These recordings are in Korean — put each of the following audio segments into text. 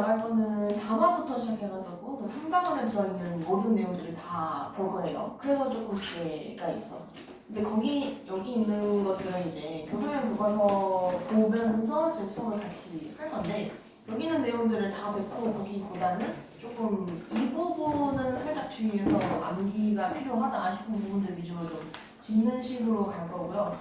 나갈 거는 담화부터 시작해가지고 그 상담원에 들어있는 모든 내용들을 다 볼 거예요. 그래서 조금 기회가 있어. 근데 여기 있는 것들은 이제 교사용 교과서 보면서 제 수업을 같이 할 건데 여기 있는 내용들을 다 뵙고 보기보다는 조금 이 부분은 살짝 주의해서 암기가 필요하다 싶은 부분들 위주로 좀 짚는 식으로 갈 거고요.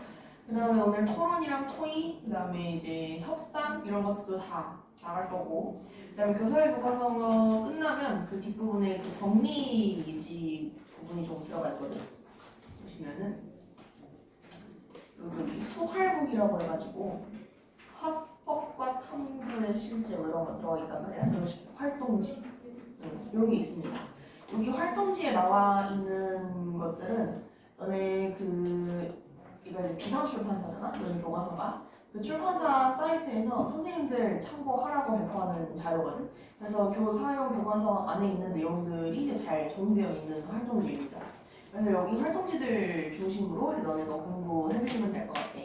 그 다음에 오늘 토론이랑 토의, 그 다음에 이제 협상 이런 것도 다 나갈 거고, 그 다음에 교사의 교과서 끝나면 그 뒷부분에 그 정리지 부분이 좀 들어갈 거든요. 보시면은 여기 수활북이라고 해가지고 화법과 탐구의 실제 이런 거 들어가 있단 말이야. 활동지 이런 게 있습니다. 여기 활동지에 나와 있는 것들은 너네 이거 이제 비상출판사잖아. 너네 교과서가 그 출판사 사이트에서 선생님들 참고하라고 배포하는 자료거든. 그래서 교사용 교과서 안에 있는 내용들이 이제 잘 정리되어 있는 활동지입니다. 그래서 여기 활동지들 중심으로 너네가 공부해주시면 될 것 같아.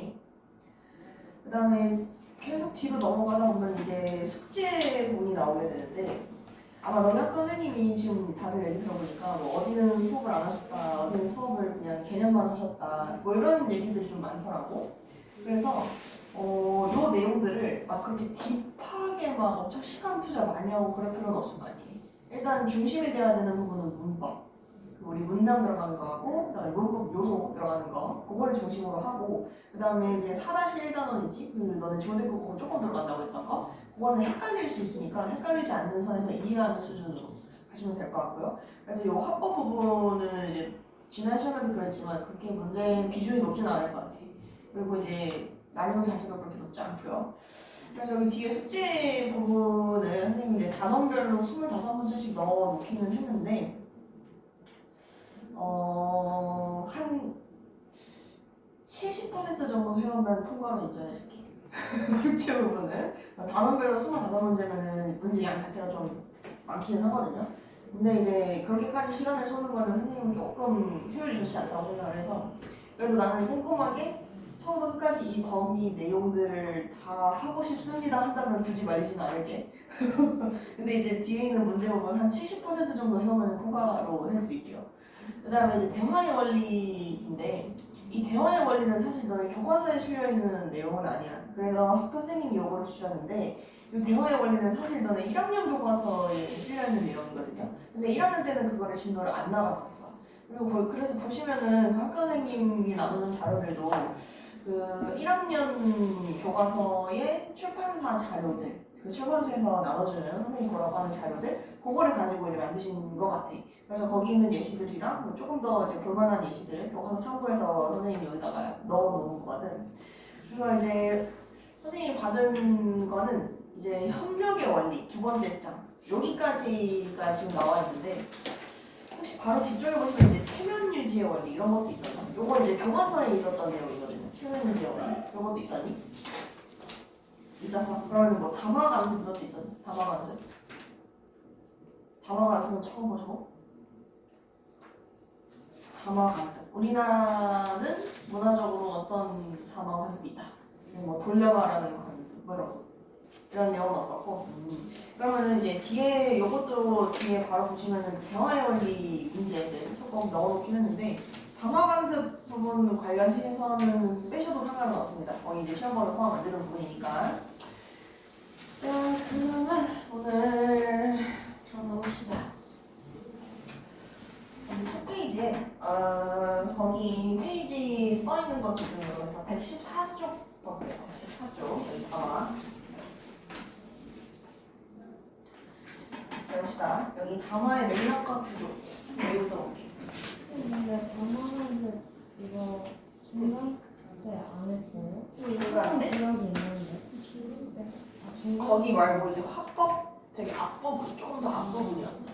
그 다음에 계속 뒤로 넘어가다 보면 이제 숙제 부분이 나오게 되는데 아마 너네 학교 선생님이 지금 다들 얘기 들어보니까 뭐 어디는 수업을 안 하셨다, 어디는 수업을 그냥 개념만 하셨다, 뭐 이런 얘기들이 좀 많더라고. 그래서 요 내용들을 막 그렇게 딥하게 막 엄청 시간 투자 많이 하고 그럴 필요는 없을 것 같아. 일단 중심이 돼야 되는 부분은 문법. 우리 문장 들어가는 거하고 그다음에 문법 요소 들어가는 거 그거를 중심으로 하고 그 다음에 이제 4-1단원 있지? 너네 중세국 그거 조금 들어간다고 했던 거 그거는 헷갈릴 수 있으니까 헷갈리지 않는 선에서 이해하는 수준으로 하시면 될 것 같고요. 그래서 이 합법 부분은 이제 지난 시험에도 그랬지만 그렇게 문제 비중이 높지는 않을 것 같아. 그리고 이제 난이도 자체가 그렇게 높지 않고요. 그래서 여기 뒤에 숙제 부분을 선생님이 이제 단원별로 25문제씩 넣어 놓기는 했는데 한 70% 정도 해오면 통과로 인정해줄게. 숙제 부분은 단원별로 25문제면은 문제 양 자체가 좀 많기는 하거든요. 근데 이제 그렇게까지 시간을 쏘는 거는 선생님은 조금 효율이 좋지 않다고 생각을 해서 그래도 나는 꼼꼼하게 처음부터 끝까지 이 범위 내용들을 다 하고 싶습니다 한다면 굳이 말리지는 않을게. 근데 이제 뒤에 있는 문제 보면 한 70% 정도 해오면 통과로 할 수 있죠. 그 다음에 이제 대화의 원리인데 이 대화의 원리는 사실 너의 교과서에 실려있는 내용은 아니야. 그래서 학교 선생님이 요거를 주셨는데 이 대화의 원리는 사실 너네 1학년 교과서에 실려있는 내용이거든요. 근데 1학년 때는 그거를 진도를 안 나갔었어. 그리고 그래서 보시면은 학교 선생님이 나누는 자료들도 그 1학년 교과서의 출판사 자료들 그 출판사에서 나눠주는 선생님 보라고 하는 자료들 그거를 가지고 이제 만드신 것 같아. 그래서 거기 있는 예시들이랑 조금 더 이제 볼만한 예시들 교과서 참고해서 선생님이 여기다가 넣어놓은 거거든. 그래서 이제 선생님이 받은 거는 이제 협력의 원리 두 번째 장 여기까지가 지금 나와 있는데 혹시 바로 뒤쪽에 보시면 이제 체면 유지의 원리 이런 것도 있었나? 요거 이제 교과서에 있었던 내용이거든요. 체면 유지의 원리 요것도 있었니? 있었어. 그러면 뭐 담화 관습 이것도 있었니? 담화 관습. 담화 관습은 처음 보죠. 담화 관습. 우리나라는 문화적으로 어떤 담화 관습이 있다. 뭐 돌려말하는 관습 뭐 이런 내용은 없었고. 그러면은 이제 뒤에 요것도 뒤에 바로 보시면은 대화의 원리 문제들 조금 넣어놓긴 했는데 담화 관습 부분 관련해서는 빼셔도 상관은 없습니다. 거의 이제 시험번호 포함 안 되는 부분이니까. 자, 그러면 오늘 들어가봅시다. 첫 페이지에 거기 페이지 써 있는 것 기준으로 해서 114쪽 그래요. 114쪽 여기 봐봐. 봅시다. 여기 담화의 맥락과 구조 여기부터 볼게요. 근데 담화는 이거 중간 때 안 했어요? 중간때? 기억이 있는데 거기 말고 이제 화법 되게 앞부분 조금 더 앞부분이었어.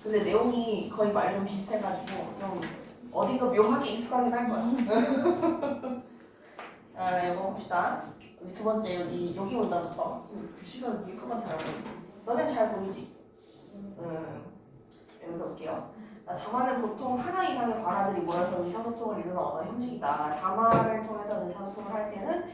근데 내용이 거의 말 좀 비슷해가지고 좀 어딘가 묘하게 익숙하긴 할 거야. 이거 봅시다. 여기 두 번째 여기 온다부터 시간 위에까만 잘 보이고 너네 잘 보이지? 여기서 볼게요. 담화는 보통 하나 이상의 발화들이 모여서 의사소통을 이루는 언어 형식이다. 담화를 통해서 의사소통을 할 때는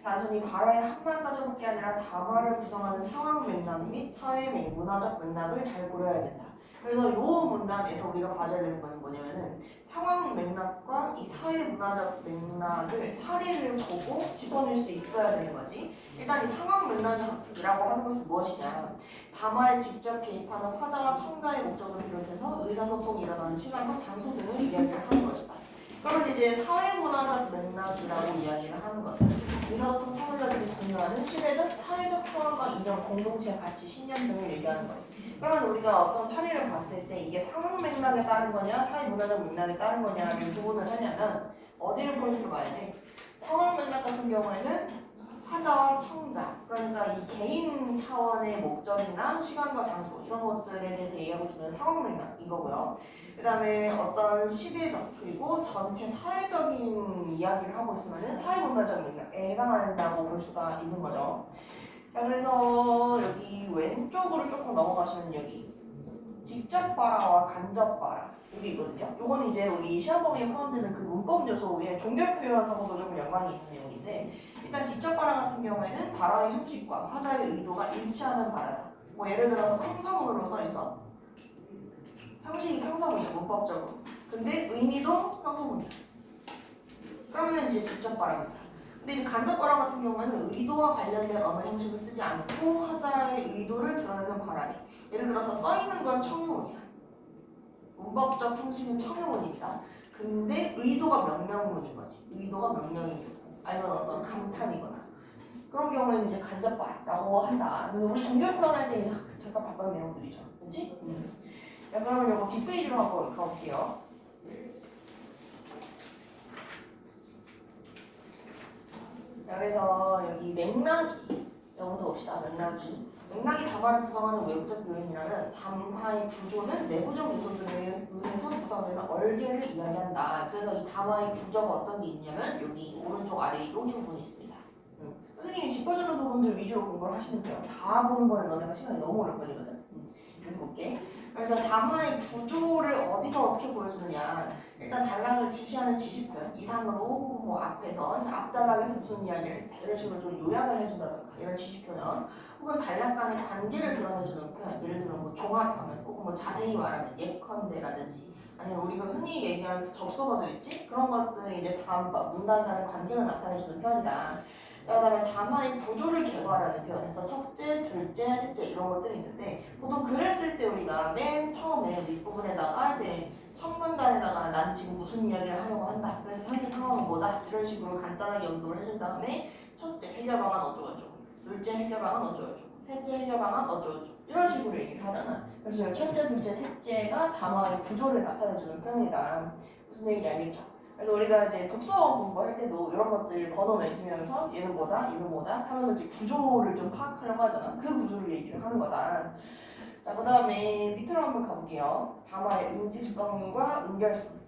단순히 발화의 한만 가지밖에 아니라 담화를 구성하는 상황 맥락 및 사회 문화적 맥락을 잘 고려해야 된다. 그래서 이 문단에서 우리가 봐줘야 되는 거는 뭐냐면은 상황 맥락과 이 사회 문화적 맥락을 사례를 보고 짚어낼 수 있어야 되는 거지. 일단 이 상황 맥락이라고 하는 것은 무엇이냐? 담화에 직접 개입하는 화자와 청자의 목적을 비롯해서 의사소통이 일어나는 시간과 장소 등을 이야기를 하는 것이다. 그러면 이제 사회문화적 맥락이라고 이야기를 하는 것은 의사소통 참여자들이 공유하는 시대적, 사회적 상황과 이념, 공동체, 가치, 신념 등을 얘기하는 거예요. 그러면 우리가 어떤 사례를 봤을 때 이게 상황 맥락에 따른 거냐, 사회문화적 맥락에 따른 거냐를 구분을 하려면 어디를 포인트로 봐야 돼? 상황 맥락 같은 경우에는 화자와 청자, 그러니까 이 개인 차원의 목적이나 시간과 장소 이런 것들에 대해서 얘기하고 있으면 상황 맥락 이거고요. 그 다음에 어떤 시대적 그리고 전체 사회적인 이야기를 하고 있으면 사회문화적 맥락에 해당한다고 볼 수가 있는 거죠. 자, 그래서 여기 왼쪽으로 조금 넘어가시면 여기 직접 발화와 간접 발화 여기 있거든요. 요거는 이제 우리 시험 범위에 포함되는 그 문법 요소의 종결 표현하고도 좀 연관이 있는 내용인데, 일단 직접 발화 같은 경우에는 발화의 형식과 화자의 의도가 일치하는 발화다. 뭐 예를 들어서 평서문으로 써 있어. 형식이 평서문이야 문법적으로. 근데 의미도 평서문이야. 그러면 이제 직접 발화입니다. 근데 이제 간접 발화 같은 경우에는 의도와 관련된 언어 형식을 쓰지 않고 화자의 의도를 드러내는 발화래. 예를 들어서 써 있는 건 청유문이야. 문법적 형식은 청유문입니다. 근데 의도가 명령문인 거지. 의도가 명령이고 아니면 어떤 감탄이거나 그런 경우에는 이제 간접 발화라고 한다. 우리 종결 표현할 때 잠깐 봤던 내용들이죠. 그렇지? 자, 그러면 이거 뒷페이지로 한번 가볼게요. 자, 그래서 여기 맥락이 여기서 봅시다. 맥락이 담화를 구성하는 외부적 요인이라면 담화의 구조는 내부적 요소들에 의해서 구성되는 얼개를 이야기한다. 그래서 이 담화의 구조가 어떤 게 있냐면 여기 오른쪽 아래에 여기 부분이 있습니다. 선생님이 짚어주는 부분들 위주로 공부를 하시면 돼요. 다 보는 거는 너네가 시간이 너무 오래 걸리거든. 여기 볼게. 그래서 담화의 구조를 어디서 어떻게 보여주느냐. 일단 단락을 지시하는 지시표현 이상으로 뭐 앞에서 앞단락에서 무슨 이야기를 이런 식으로 좀 요약을 해준다든가 이런 지시표현, 혹은 단락 간의 관계를 드러내주는 표현, 예를 들어 뭐 종합하면 혹은 뭐 자세히 말하면 예컨대라든지 아니면 우리가 흔히 얘기하는 접속어들 있지? 그런 것들이 이제 다 문단 간의 관계를 나타내주는 표현이다. 자, 그다음에 담화의 구조를 개발하는 표현에서 첫째, 둘째, 셋째 이런 것들이 있는데, 보통 글을 쓸 때 우리가 맨 처음에 윗부분에다가 이제 첫 문단에다가 난 지금 무슨 이야기를 하려고 한다. 그래서 현재 상황은 뭐다. 이런 식으로 간단하게 언급을 해준 다음에 첫째 해결 방안 어쩌고저쩌고, 둘째 해결 방안 어쩌고저쩌고, 셋째 해결 방안 어쩌고저쩌고 이런 식으로 얘기를 하잖아. 그래서 첫째, 둘째, 셋째가 담화의 구조를 나타내주는 표현이다. 무슨 얘기인지 알겠죠? 그래서 우리가 이제 독서 공부할 때도 이런 것들 번호 매기면서 얘는 뭐다, 얘는 뭐다 하면서 이제 구조를 좀 파악하려고 하잖아. 그 구조를 얘기를 하는 거다. 자, 그 다음에 밑으로 한번 가볼게요. 담화의 응집성과 은결성.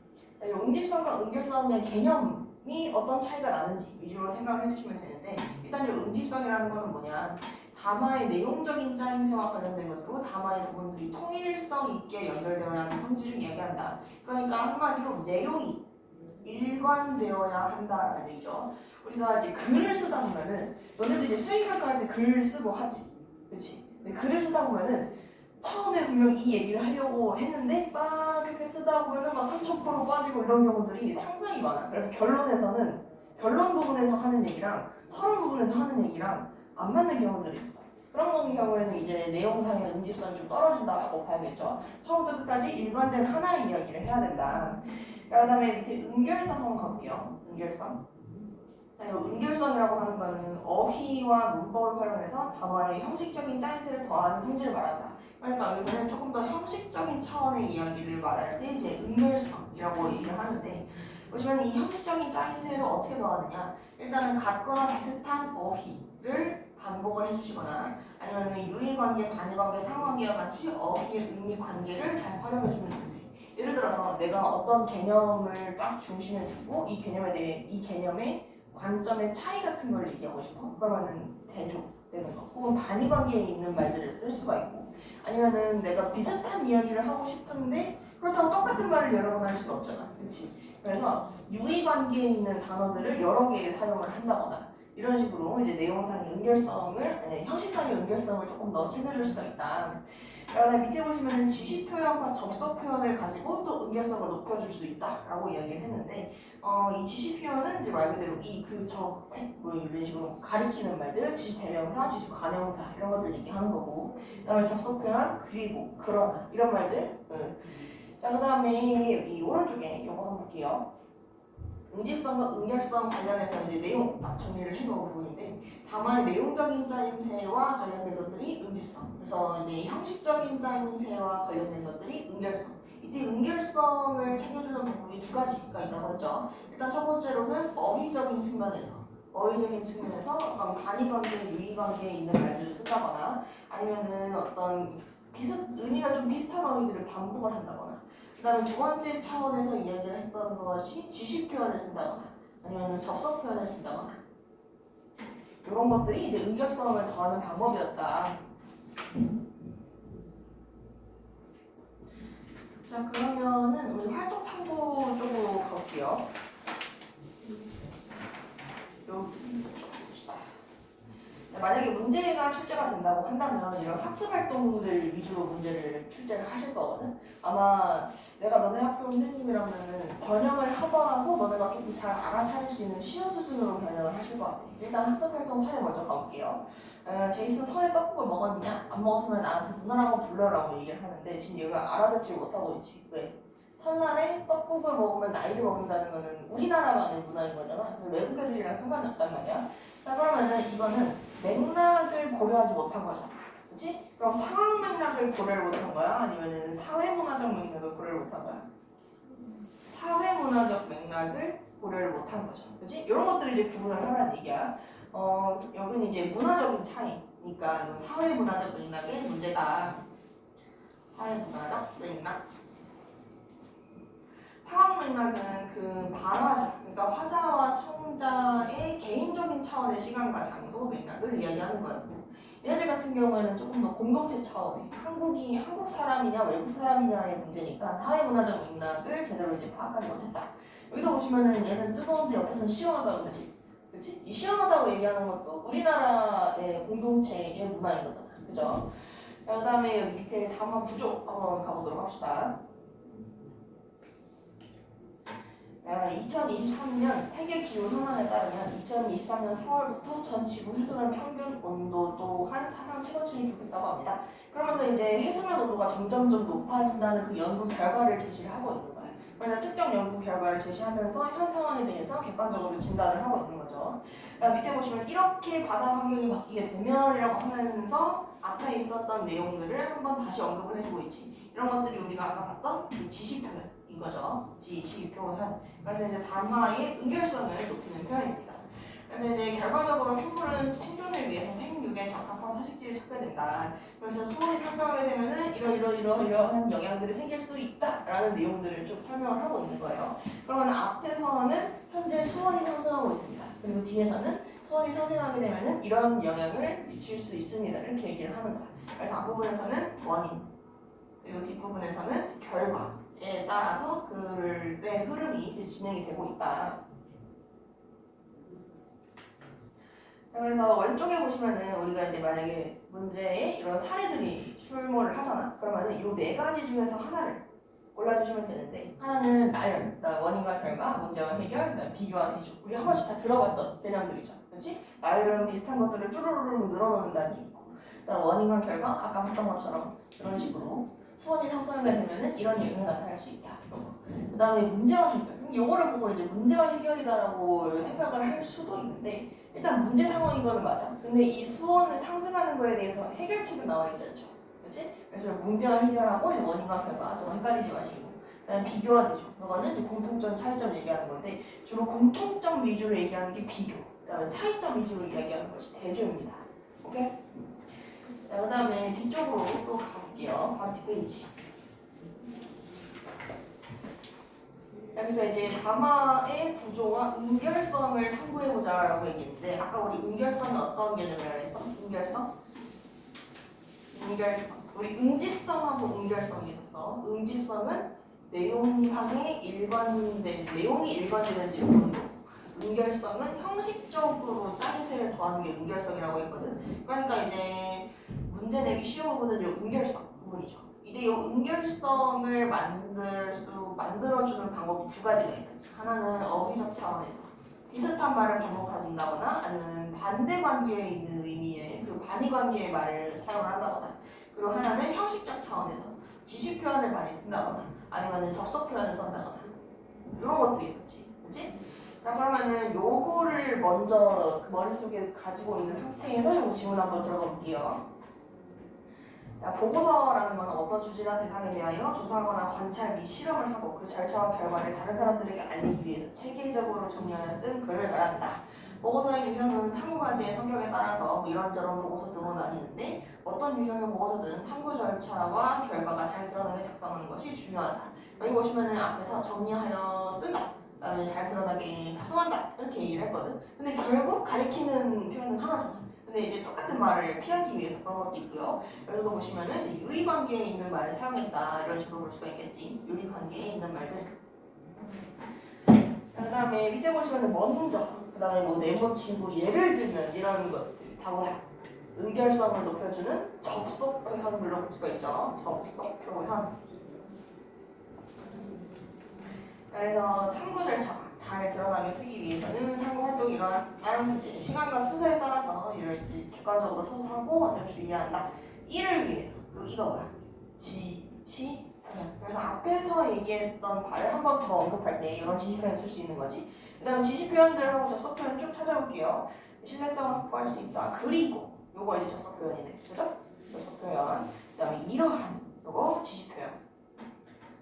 자, 이 응집성과 은결성의 개념이 어떤 차이가 나는지 위주로 생각을 해주시면 되는데, 일단 이 응집성이라는 거는 뭐냐. 담화의 내용적인 짜임새와 관련된 것으로 담화의 부분들이 통일성 있게 연결되어야 하는 성질을 이야기한다. 그러니까 한마디로 내용이 일관되어야 한다라는 얘기죠. 우리가 이제 글을 쓰다 보면은 너네도 이제 수행평가 할 때 글 쓰고 하지, 그렇지? 근데 글을 쓰다 보면은 처음에 분명 이 얘기를 하려고 했는데 막 그렇게 쓰다 보면은 막 3000% 빠지고 이런 경우들이 상당히 많아. 그래서 결론에서는 결론 부분에서 하는 얘기랑 서론 부분에서 하는 얘기랑 안 맞는 경우들이 있어. 그런 경우에는 이제 내용상의 응집성이 좀 떨어진다고 봐야겠죠. 처음부터 끝까지 일관된 하나의 이야기를 해야 된다. 그 다음에 밑에 은결성 한번 가볼게요. 은결성. 자, 이 은결성이라고 하는 거는 어휘와 문법을 활용해서 담화의 형식적인 짜임새를 더하는 성질을 말한다. 그러니까 여기서는 조금 더 형식적인 차원의 이야기를 말할 때 이제 은결성이라고 얘기를 하는데, 보시면 이 형식적인 짜임새를 어떻게 더하느냐. 일단은 같거나 비슷한 어휘를 반복을 해주시거나 아니면 유의관계, 반의관계, 상관관계와 같이 어휘의 의미 관계를 잘 활용해주면 됩니다. 예를 들어서 내가 어떤 개념을 딱 중심에 두고 이 개념에 대해 이 개념의 관점의 차이 같은 걸 얘기하고 싶어. 그러면은 대조되는 거. 혹은 반의관계에 있는 말들을 쓸 수가 있고, 아니면은 내가 비슷한 이야기를 하고 싶은데 그렇다고 똑같은 말을 여러 번 할 수가 없잖아. 그렇지? 그래서 유의관계에 있는 단어들을 여러 개 사용을 한다거나 이런 식으로 이제 내용상의 응결성을, 아니, 형식상의 응결성을 조금 더 챙겨줄 수가 있다. 그다음에 밑에 보시면은 지시 표현과 접속 표현을 가지고 또 응결성을 높여줄 수 있다라고 이야기를 했는데, 이 지시 표현은 이제 말 그대로 뭐 이런 식으로 가리키는 말들, 지시 대명사, 지시 관형사 이런 것들 얘기하는 거고, 그다음에 접속 표현 그리고 그러나 이런 말들. 자, 그다음에 이 오른쪽에 요거 한번 볼게요. 응집성과 응결성 관련해서 이제 내용 딱 정리를 해놓은 부분인데, 다만 내용적인 짜임새와 관련된 것들이 응집성, 그래서 이제 형식적인 짜임새와 관련된 것들이 응결성. 이때 응결성을 챙겨주는 방법이 두 가지가 있다고 했죠. 일단 첫 번째로는 어휘적인 측면에서 어떤 단위관계, 유의관계에 있는 말들을 쓴다거나, 아니면은 어떤 의미가 좀 비슷한 어휘들을 반복을 한다거나, 그 다음에 두 번째 차원에서 이야기를 했던 것이 지시 표현을 쓴다거나 아니면 접속 표현을 쓴다거나, 이런 것들이 이제 응결성을 더하는 방법이었다. 자, 그러면은 우리 활동 탐구 쪽으로 가볼게요. 봅시다. 만약에 문제가 출제가 된다고 한다면 이런 학습 활동들 위주로 문제를 출제를 하실 거거든. 아마 내가 너네 학교 선생님이라면은 변형을 하더라도 너네가 조금 잘 알아차릴 수 있는 쉬운 수준으로 변형을 하실 것 같아. 일단 학습 활동 사례 먼저 가볼게요. 제이슨 설에 떡국을 먹었느냐? 안 먹었으면 나한테 누나라고 불러라고 얘기를 하는데 지금 얘가 알아듣지 못하고 있지. 왜? 설날에 떡국을 먹으면 나이를 먹는다는 거는 우리나라만의 문화인 거잖아. 외국 애들이랑 상관이 없단 말이야. 자, 그러면은 이거는 맥락을 고려하지 못한 거죠. 그치? 그럼 상황 맥락을 고려를 못한 거야? 아니면은 사회문화적 맥락을 고려를 못한 거야? 사회문화적 맥락을 고려를 못한 거죠. 그치? 이런 것들을 이제 구분을 하라는 얘기야. 여기는 이제 문화적인 차이니까 이건 사회문화적 맥락의 문제다. 사회문화적 맥락. 상황 맥락은 그 발화자, 그러니까 화자와 청자의 개인적인 차원의 시간과 장소 맥락을 이야기하는 거였고, 얘네들 같은 경우에는 조금 더 공동체 차원의 한국 사람이냐 외국 사람이냐의 문제니까 사회문화적 맥락을 제대로 이제 파악하지 못했다. 여기도 보시면은 얘는 뜨거운데 옆에서는 시원하다고 그러지, 그렇지? 이 시원하다고 얘기하는 것도 우리나라의 공동체의 문화인 거잖아, 그죠? 자, 그다음에 여기 밑에 담화 구조 한번 가보도록 합시다. 2023년 세계 기후 현황에 따르면 2023년 4월부터 전 지구 해수면 평균 온도 또한 사상 최고치를 기록했다고 합니다. 그러면서 이제 해수면 온도가 점점점 높아진다는 그 연구 결과를 제시를 하고 있는 거예요. 그러면 특정 연구 결과를 제시하면서 현 상황에 대해서 객관적으로 진단을 하고 있는 거죠. 밑에 보시면 이렇게 바다 환경이 바뀌게 되면이라고 하면서 앞에 있었던 내용들을 한번 다시 언급을 해주고 있지. 이런 것들이 우리가 아까 봤던 그 지시 표현인 거죠. 지시 표현. 그래서 이제 단화의 응결성을 높이는 표현입니다. 그래서 이제 결과적으로 생물은 생존을 위해서 생육에 적합한 서식지를 찾게 된다. 그래서 수온이 상승하게 되면은 이러한 영향들이 생길 수 있다라는 내용들을 좀 설명을 하고 있는 거예요. 그러면 앞에서는 현재 수온이 상승하고 있습니다. 그리고 뒤에서는 수온이 상승하게 되면은 이런 영향을 미칠 수 있습니다. 이렇게 얘기를 하는 거야. 그래서 앞부분에서는 원인, 그리고 뒷부분에서는 결과에 따라서 글의 흐름이 이제 진행이 되고 있다. 자, 그래서 왼쪽에 보시면은 우리가 이제 만약에 문제에 이런 사례들이 출몰을 하잖아. 그러면은 이 네 가지 중에서 하나를 골라주시면 되는데, 하나는 나열, 그러니까 원인과 결과, 문제와 해결, 그다음 비교와 대조. 우리 한 번씩 다 들어봤던 개념들이죠. 그렇지? 나열은 비슷한 것들을 쭈루루루 늘어놓는다는 얘기고, 그다음 원인과 결과, 아까 봤던 것처럼 이런 식으로 수온이 상승하게 되면은 이런 영향이 나타날 수 있다. 그 다음에 문제와 해결. 요거를 보고 이제 문제와 해결이다라고 생각을 할 수도 있는데, 일단 문제 상황인 거는 맞아. 근데 이 수온을 상승하는 거에 대해서 해결책은 나와 있지 않죠. 그렇지? 그래서 문제와 해결하고 이제 원인과 결과 좀 헷갈리지 마시고, 그다음 비교가 되죠. 이거는 이제 공통점, 차이점 얘기하는 건데, 주로 공통점 위주로 얘기하는 게 비교, 그다음에 차이점 위주로 이야기하는 것이 대조입니다. 오케이? 자, 그다음에 뒤쪽으로 또 가볼게요. 바로 뒷페이지. 여기서 이제 가마의 구조와 응결성을 탐구해보자라고 얘기했는데, 아까 우리 응결성은 어떤 개념이라고 했어? 응결성. 우리 응집성하고 응결성이 있었어. 응집성은 내용상의 내용이 일관되는지 보는 거. 은결성은 형식적으로 짜임새를 더하는 게 은결성이라고 했거든. 그러니까 이제 문제 내기 쉬운 부분은 이 은결성 부분이죠. 이제 이 은결성을 만들어주는 방법이 두 가지가 있었지. 하나는 어휘적 차원에서 비슷한 말을 반복한다거나 아니면 반대 관계에 있는 의미의 그 반의 관계의 말을 사용을 한다거나, 그리고 하나는 형식적 차원에서 지시 표현을 많이 쓴다거나 아니면 접속 표현을 쓴다거나 이런 것들이 있었지. 그치? 자, 그러면은 요거를 먼저 머릿속에 가지고 있는 상태에서 요 질문 한번 들어가 볼게요. 자, 보고서라는 건 어떤 주제나 대상에 대하여 조사하거나 관찰 및 실험을 하고 그 절차와 결과를 다른 사람들에게 알리기 위해서 체계적으로 정리하여 쓴 글을 말한다. 보고서의 유형은 탐구과제의 성격에 따라서 이런저런 보고서등으로 나뉘는데 어떤 유형의 보고서든 탐구 절차와 결과가 잘 드러나게 작성하는 것이 중요하다. 여기 보시면은 앞에서 정리하여 쓴다, 그다음에 잘 드러나게 작성한다 이렇게 얘기를 했거든. 근데 결국 가리키는 표현은 하나잖아. 근데 이제 똑같은 말을 피하기 위해서 그런 것도 있고요. 여기도 보시면은 이제 유의관계에 있는 말을 사용했다 이런 식으로 볼 수가 있겠지. 유의관계에 있는 말들. 그 다음에 밑에 보시면은 먼저, 그 다음에 뭐 네모치고 예를 들면 이런 것들 다 뭐야? 은결성을 높여주는 접속 표현 불러볼 수가 있죠. 접속 표현. 그래서 탐구 절차가 잘 드러나게 쓰기 위해서는 탐구 활동이 일어난 시간과 순서에 따라서 이렇게 객관적으로 서술하고 아주 주의해야 한다. 이를 위해서. 그리고 이거 뭐야? 지시 표현. 그래서 앞에서 얘기했던 바를 한 번 더 언급할 때 이런 지시 표현 쓸 수 있는 거지. 그 다음 지시 표현들하고 접속 표현 쭉 찾아볼게요. 신뢰성을 확보할 수 있다. 그리고 요거 이제 접속 표현이네. 그죠? 접속 표현. 그 다음에 이러한 요거 지시 표현.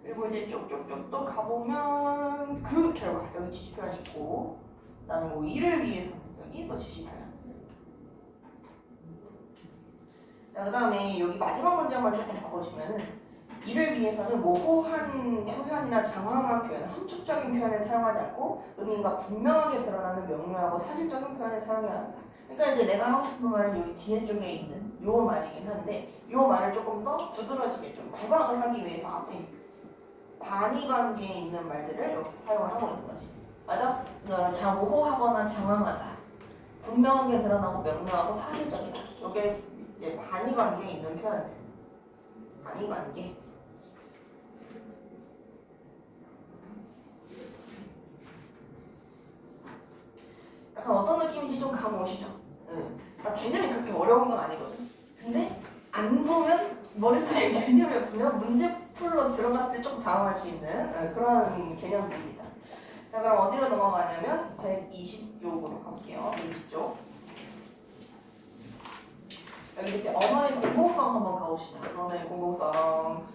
그리고 이제 쭉쭉쭉 또 가보면 그 결과 여기 지시 표현 있고, 그다음에 뭐 이를 위해서 여기 또 지시 표현. 자, 그다음에 여기 마지막 문제 한번 조금 봐보시면은 이를 위해서는 모호한 표현이나 장황한 표현, 함축적인 표현을 사용하지 않고 의미가 분명하게 드러나는 명료하고 사실적인 표현을 사용해야 한다. 그러니까 이제 내가 하고 싶은 말은 여기 뒤에 쪽에 있는 요 말이긴 한데 요 말을 조금 더 두드러지게 좀 부각을 하기 위해서 앞에 반의 관계에 있는 말들을 이렇게 사용을 하고 있는 거지. 맞아? 자, 모호하거나 장황하다. 분명하게 드러나고 명료하고 사실적이다. 이게 이제 반의 관계에 있는 표현들. 반의 관계. 약간 어떤 느낌인지 좀 감 오시죠? 그러니까 개념이 그렇게 어려운 건 아니거든. 근데 안 보면 머릿속에 개념이 없으면 문제풀로 들어갔을 때 조금 당황할 수 있는 그런 개념들입니다. 자, 그럼 어디로 넘어가냐면 120쪽으로 가볼게요. 120쪽. 여기 밑에 언어의 공공성 한번 가봅시다. 언어의 공공성.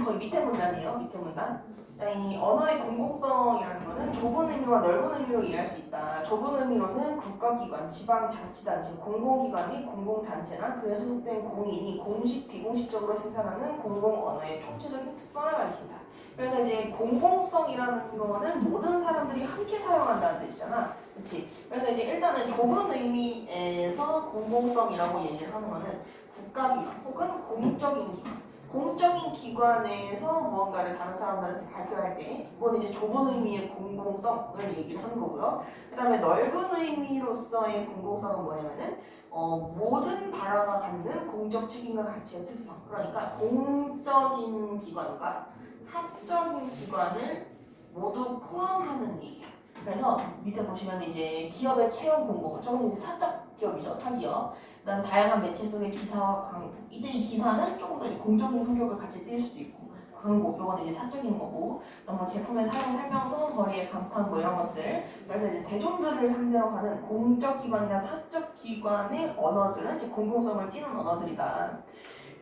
거의 밑에 문단이에요. 밑에 문단. 이 언어의 공공성이라는 것은 좁은 의미와 넓은 의미로 이해할 수 있다. 좁은 의미로는 국가기관, 지방자치단체, 공공기관 및 공공단체나 그에 소속된 공인이 공식, 비공식적으로 생산하는 공공언어의 총체적인 특성을 가리킨다. 그래서 이제 공공성이라는 거는 모든 사람들이 함께 사용한다는 뜻이잖아. 그렇지? 그래서 이제 일단은 좁은 의미에서 공공성이라고 얘기를 하는 거는 국가기관 혹은 공적인 기관. 공적인 기관에서 무언가를 다른 사람들한테 발표할 때 이건 이제 좁은 의미의 공공성을 얘기를 하는 거고요. 그 다음에 넓은 의미로서의 공공성은 뭐냐면은 모든 발언가 갖는 공적 책임과 가치의 특성. 그러니까 공적인 기관과 사적인 기관을 모두 포함하는 얘기야. 그래서 밑에 보시면 이제 기업의 채용 공고, 저건 이제 사적 기업이죠, 사기업. 그다음 다양한 매체 속의 기사와 광고. 이때 이 기사는 조금 더 이제 공적인 성격을 같이 띌 수도 있고, 광고, 이거는 이제 사적인 거고, 뭐 제품의 사용 설명서, 거리의 간판 뭐 이런 것들. 그래서 이제 대중들을 상대로 하는 공적 기관이나 사적 기관의 언어들은 이제 공공성을 띠는 언어들이다.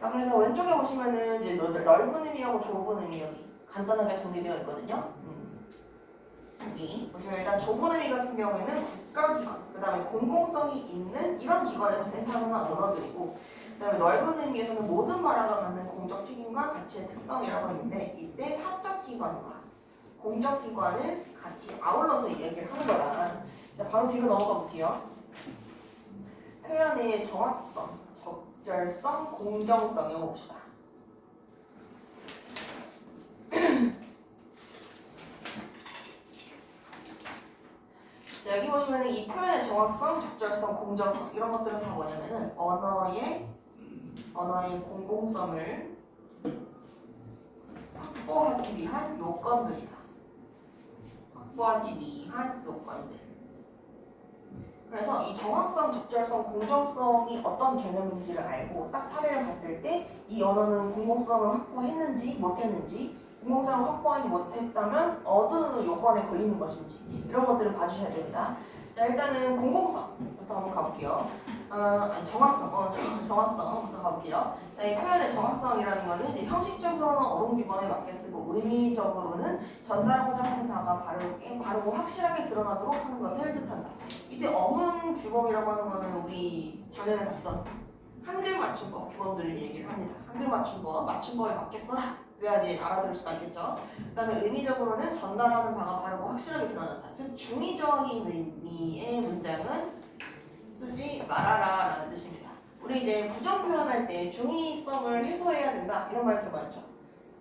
자, 그래서 왼쪽에 보시면은 이제 넓은 의미하고 좁은 의미 여기 간단하게 정리되어 있거든요. 여기 보시면 일단 좁은 의미 같은 경우에는 국가기관, 그 다음에 공공성이 있는 이런 기관에서 생산하는 언어들이고, 그 다음에 넓은 의미에서는 모든 나라가 갖는 공적 책임과 가치의 특성이라고 있는데 이때 사적 기관과 공적 기관을 같이 아울러서 이야기를 하는 거다. 자, 바로 뒤로 넘어가 볼게요. 표현의 정확성, 적절성, 공정성 이거 봅시다. 자, 여기 보시면은 이 표현의 정확성, 적절성, 공정성 이런 것들은 다 뭐냐면은 언어의 공공성을 확보하기 위한 요건들이다. 확보하기 위한 요건들. 그래서 이 정확성, 적절성, 공정성이 어떤 개념인지를 알고 딱 사례를 봤을 때 이 언어는 공공성을 확보했는지 못했는지, 공공성을 확보하지 못했다면 어느 요건에 걸리는 것인지 이런 것들을 봐주셔야 됩니다. 자, 일단은 공공성부터 한번 가볼게요. 정확성부터 가볼게요. 자, 이 표현의 정확성이라는 거는 이제 형식적으로는 어록 규범에 맞게 쓰고 의미적으로는 전달하고자 하는 바가 바르고 확실하게 드러나도록 하는 것을 뜻한다. 이때 어문 규범이라고 하는 거는 우리 전에 봤던 한글 맞춤법 규범들을 얘기를 합니다. 한글 맞춤법에 맞게 써라. 그래야지 알아들을 수가 있겠죠. 그 다음에 의미적으로는 전달하는 바가 바르고 확실하게 드러난다. 즉 중의적인 의미의 문장은 쓰지 말아라 라는 뜻입니다. 우리 이제 부정 표현할 때 중의성을 해소해야 된다 이런 말 들어봤죠.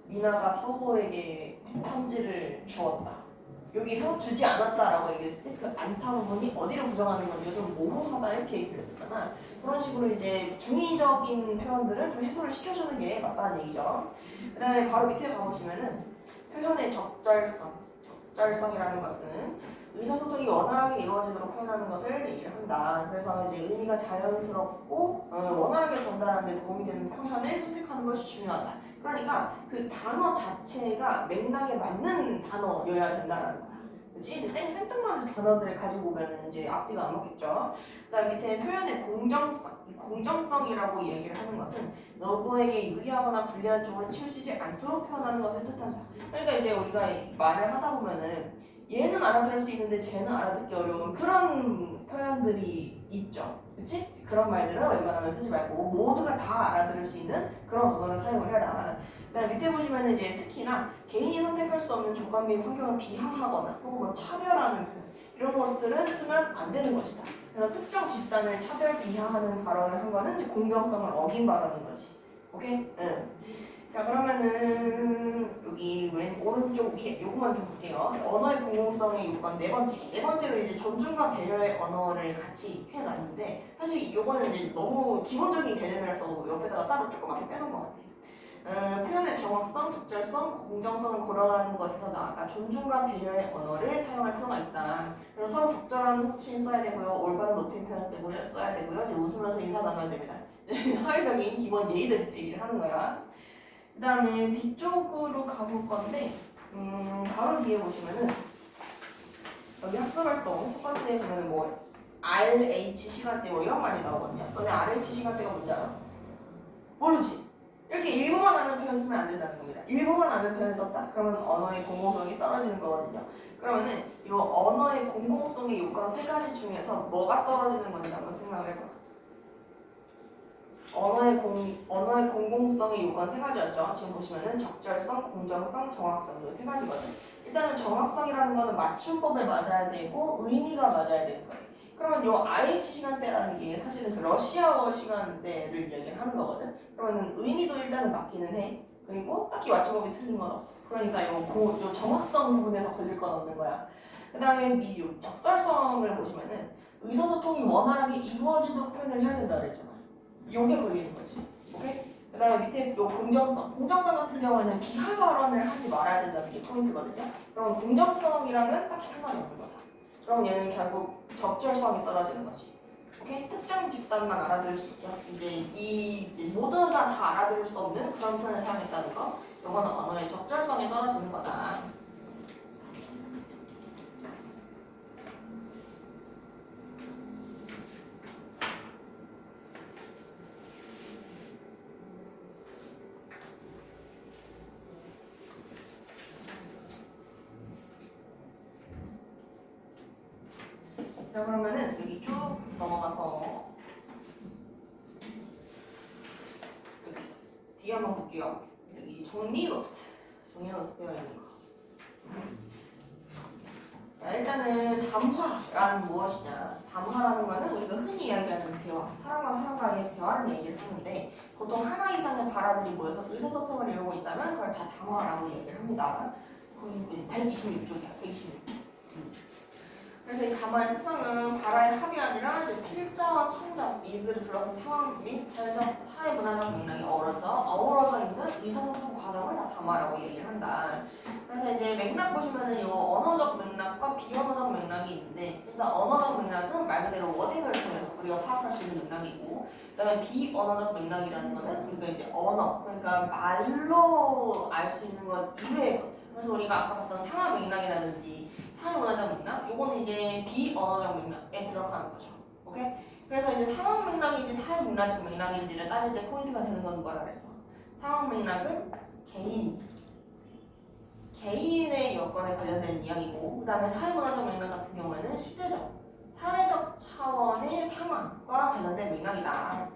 미나가 서호에게 편지를 주었다. 여기서 주지 않았다라고 얘기했을 때 그 안타 부분이 어디를 부정하는 건지 좀 모호하다 이렇게 얘기를 했었잖아. 그런 식으로 이제 중의적인 표현들을 좀 해소를 시켜주는 게 맞다는 얘기죠. 그 다음에 바로 밑에 가보시면은 표현의 적절성이라는 것은 의사소통이 원활하게 이루어지도록 표현하는 것을 얘기를 한다. 그래서 이제 의미가 자연스럽고 원활하게 전달하는 데 도움이 되는 표현을 선택하는 것이 중요하다. 그러니까 그 단어 자체가 맥락에 맞는 단어여야 된다는 거야. 그치? 이제 생뚱맞은 단어들을 가지고 오면 이제 앞뒤가 안 맞겠죠. 그다음 밑에 표현의 공정성. 이 공정성이라고 얘기를 하는 것은 누구에게 유리하거나 불리한 쪽으로 치우치지 않도록 표현하는 것을 뜻한다. 그러니까 이제 우리가 말을 하다 보면은 얘는 알아들을 수 있는데 쟤는 알아듣기 어려운 그런 표현들이 있죠. 그치? 그런 말들은 웬만하면 쓰지 말고 모두가 다 알아들을 수 있는 그런 언어를 사용을 해라. 그다음 밑에 보시면 이제 특히나 개인이 선택할 수 없는 조건 및 환경을 비하하거나 혹은 뭐 차별하는 표현 이런 것들은 쓰면 안 되는 것이다. 그래서 특정 집단을 차별 비하하는 발언을 한 거는 이제 공정성을 어긴 발언인 거지. 오케이? 응. 자, 그러면은 여기 왼 오른쪽 위에 요것만 좀 볼게요. 언어의 공공성의 요건 네 번째로 이제 존중과 배려의 언어를 같이 해놨는데 사실 요거는 이제 너무 기본적인 개념이라서 옆에다가 따로 조그맣게 빼놓은 것 같아요. 표현의 정확성, 적절성, 공정성을 고려하는 것에서 나아가 존중과 배려의 언어를 사용할 필요가 있다. 그래서 서로 적절한 호칭 써야 되고요, 올바른 높임 표현 써야 되고요, 이제 웃으면서 인사 나눠야 됩니다. 사회적인 기본 예의들 얘기를 하는 거야. 그 다음에 뒤쪽으로 가볼 건데 바로 뒤에 보시면은 여기 학습활동 첫 번째 보면은 뭐 RH 시간대 뭐 이런 말이 나오거든요. 너네 RH 시간대가 뭔지 알아? 모르지? 이렇게 일본만 아는 표현 쓰면 안 된다는 겁니다. 일본만 아는 표현 썼다? 그러면 언어의 공공성이 떨어지는 거거든요. 그러면은 이 언어의 공공성의 요건 세 가지 중에서 뭐가 떨어지는 건지 한번 생각을 해봐. 언어의 공공성의 요건 세 가지였죠. 지금 보시면은 적절성, 공정성, 정확성 이 세 가지거든. 일단은 정확성이라는 거는 맞춤법에 맞아야 되고 의미가 맞아야 되는 거예요. 그러면 요 RH 시간대라는 게 사실은 그 러시아어 시간대를 얘기를 하는 거거든. 그러면은 의미도 일단은 맞기는 해. 그리고 딱히 맞춤법이 틀린 건 없어. 그러니까 요 정확성 부분에서 걸릴 건 없는 거야. 그 다음에 이 적절성을 보시면은 의사소통이 원활하게 이루어지도록 표현을 해야 된다 그랬잖아. 요게 걸리는 거지. 오케이? 그 다음에 밑에 요 공정성 같은 경우에는 비하 발언을 하지 말아야 된다는 게 포인트거든요. 그럼 공정성이랑은 딱히 상관이 없는 거다. 그럼 얘는 결국 적절성이 떨어지는 거지. 오케이? 특정 집단만 알아들을 수 있죠. 이제 모두가 다 알아들을 수 없는 그런 표현을 사용했다는 거. 요거는 언어의 적절성이 떨어지는 거다. 자, 그러면은 여기 쭉 넘어가서 여기 뒤에 한번 볼게요. 여기 정리노트 되어 있는 거. 자, 일단은 담화란 무엇이냐? 담화라는 거는 우리가 흔히 이야기하는 대화, 사람과 사람과의 대화를 얘기를 하는데 보통 하나 이상의 발화들이 모여서 의사소통을 이루고 있다면 그걸 다 담화라고 얘기를 합니다. 거기 126쪽이야, 126쪽. 그래서 이 가마의 특성은 발화의 합이 아니라 이제 필자와 청자 이들을 둘러싼 상황 및 사회 문화적 맥락이 어우러져 있는 의사소통 과정을 다 담아라고 얘기를 한다. 그래서 이제 맥락 보시면은 요 언어적 맥락과 비언어적 맥락이 있는데 일단 언어적 맥락은 말 그대로 워딩을 통해서 우리가 파악할 수 있는 맥락이고 그다음에 비언어적 맥락이라는 거는 우리가 이제 언어 그러니까 말로 알 수 있는 것 이외의 것들. 그래서 우리가 아까 봤던 상하 맥락이라든지 사회문화적 맥락, 요거는 이제 비언어적 맥락에 들어가는 거죠. 오케이? 그래서 이제 상황 맥락인지 사회문화적 맥락인지를 따질 때 포인트가 되는 건 뭐라 그랬어? 상황 맥락은 개인의 여건에 관련된 이야기고, 그 다음에 사회문화적 맥락 같은 경우에는 시대적, 사회적 차원의 상황과 관련된 맥락이다.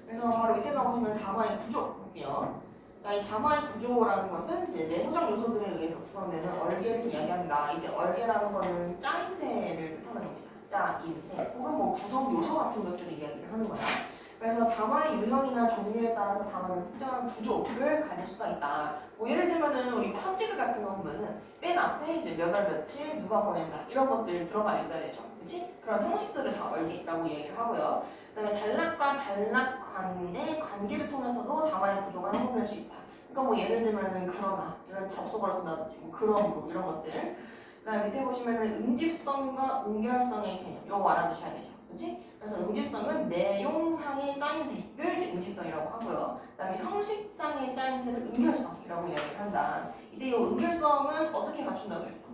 그래서 바로 밑에 가보시면 담화의 구조 볼게요. 자, 이 담화의 구조라는 것은 이제 내부적 요소들에 의해서 구성되는 얼개를 이야기한다. 이때 얼개라는 거는 짜임새를 뜻하는 겁니다. 짜임새 혹은 뭐 구성 요소 같은 것들을 이야기를 하는 거야. 그래서 담화의 유형이나 종류에 따라서 담화는 특정한 구조를 가질 수가 있다. 뭐 예를 들면은 우리 편지글 같은 거 보면은 맨 앞에 이제 몇 월 며칠 누가 보낸다 이런 것들 들어가 있어야 되죠. 그렇지? 그런 형식들을 다 얼개라고 얘기를 하고요. 그다음에 단락과 단락 간의 관계를 통해서도 담화의 구조가 형성될 수 있다. 그러니까 뭐 예를 들면은 그러나 이런 접속어를 쓴다든지 뭐 그러므로 이런 것들. 그다음에 밑에 보시면은 응집성과 응결성의 개념 요거 알아두셔야 되죠. 그렇지? 그래서 응집성은 내용상의 짜임새를 이제 응집성이라고 하고요. 그다음에 형식상의 짜임새를 응결성이라고 이야기를 한다. 이때 이 응결성은 어떻게 갖춘다고 그랬어?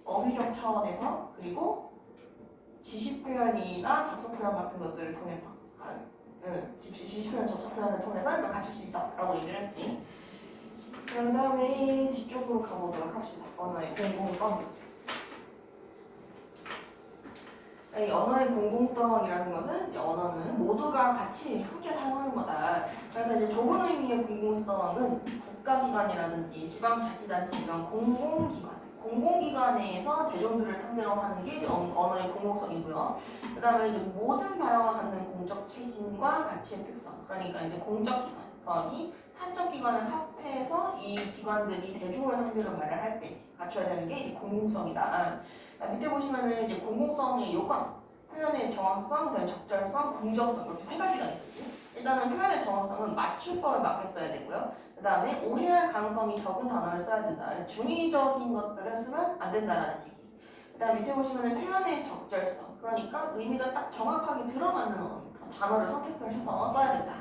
어휘적 차원에서 그리고 지시 표현이나 접속 표현 같은 것들을 통해서 지시 표현, 접속 표현을 통해서 이거 갖출 수 있다라고 얘기를 했지. 그 다음에 뒤쪽으로 가보도록 합시다. 언어의 공공성. 이 언어의 공공성이라는 것은 이제 언어는 모두가 같이 함께 사용하는 거다. 그래서 이제 좁은 의미의 공공성은 국가기관이라든지 지방자치단체 이런 공공기관 내에서 대중들을 상대로 하는 게 이제 언어의 공공성이고요. 그 다음에 이제 모든 발화가 갖는 공적 책임과 가치의 특성. 그러니까 이제 공적기관 더하기 사적기관을 합해서 이 기관들이 대중을 상대로 말을 할 때 갖춰야 되는 게 이제 공공성이다. 밑에 보시면은 이제 공공성의 요건, 표현의 정확성, 그다음에 적절성, 공정성 이렇게 세 가지가 있었지. 일단은 표현의 정확성은 맞춤법에 맞게 써야 되고요. 그다음에 오해할 가능성이 적은 단어를 써야 된다. 중의적인 것들을 쓰면 안 된다라는 얘기. 그다음 밑에 보시면은 표현의 적절성, 그러니까 의미가 딱 정확하게 들어맞는 단어를 선택을 해서 써야 된다.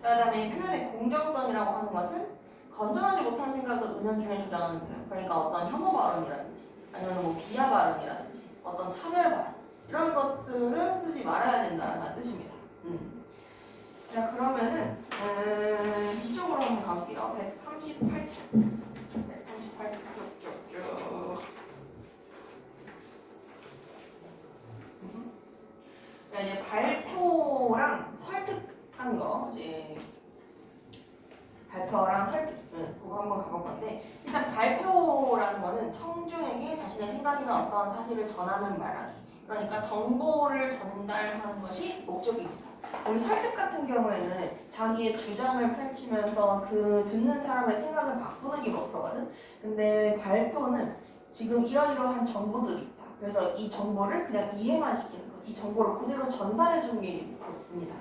그다음에 표현의 공정성이라고 하는 것은 건전하지 못한 생각을 은연중에 조장하는 표현. 그러니까 어떤 혐오 발언이라든지 아니면 뭐 비하 발언이라든지 어떤 차별 발언 이런 것들은 쓰지 말아야 된다는 뜻입니다. 자 그러면은 뒤쪽으로 한번 가볼게요. 138쪽 쭉쭉쭉. 이제 발표랑 설득하는 거 이제 발표랑 설득 그거 한번 가볼 건데 일단 발표라는 거는 청중에게 자신의 생각이나 어떠한 사실을 전하는 말하기 그러니까 정보를 전달하는 것이 목적입니다. 우리 설득 같은 경우에는 자기의 주장을 펼치면서 그 듣는 사람의 생각을 바꾸는 게 목표거든. 근데 발표는 지금 이러이러한 정보들이 있다. 그래서 이 정보를 그냥 이해만 시키는 거, 이 정보를 그대로 전달해 주는 게 목표입니다.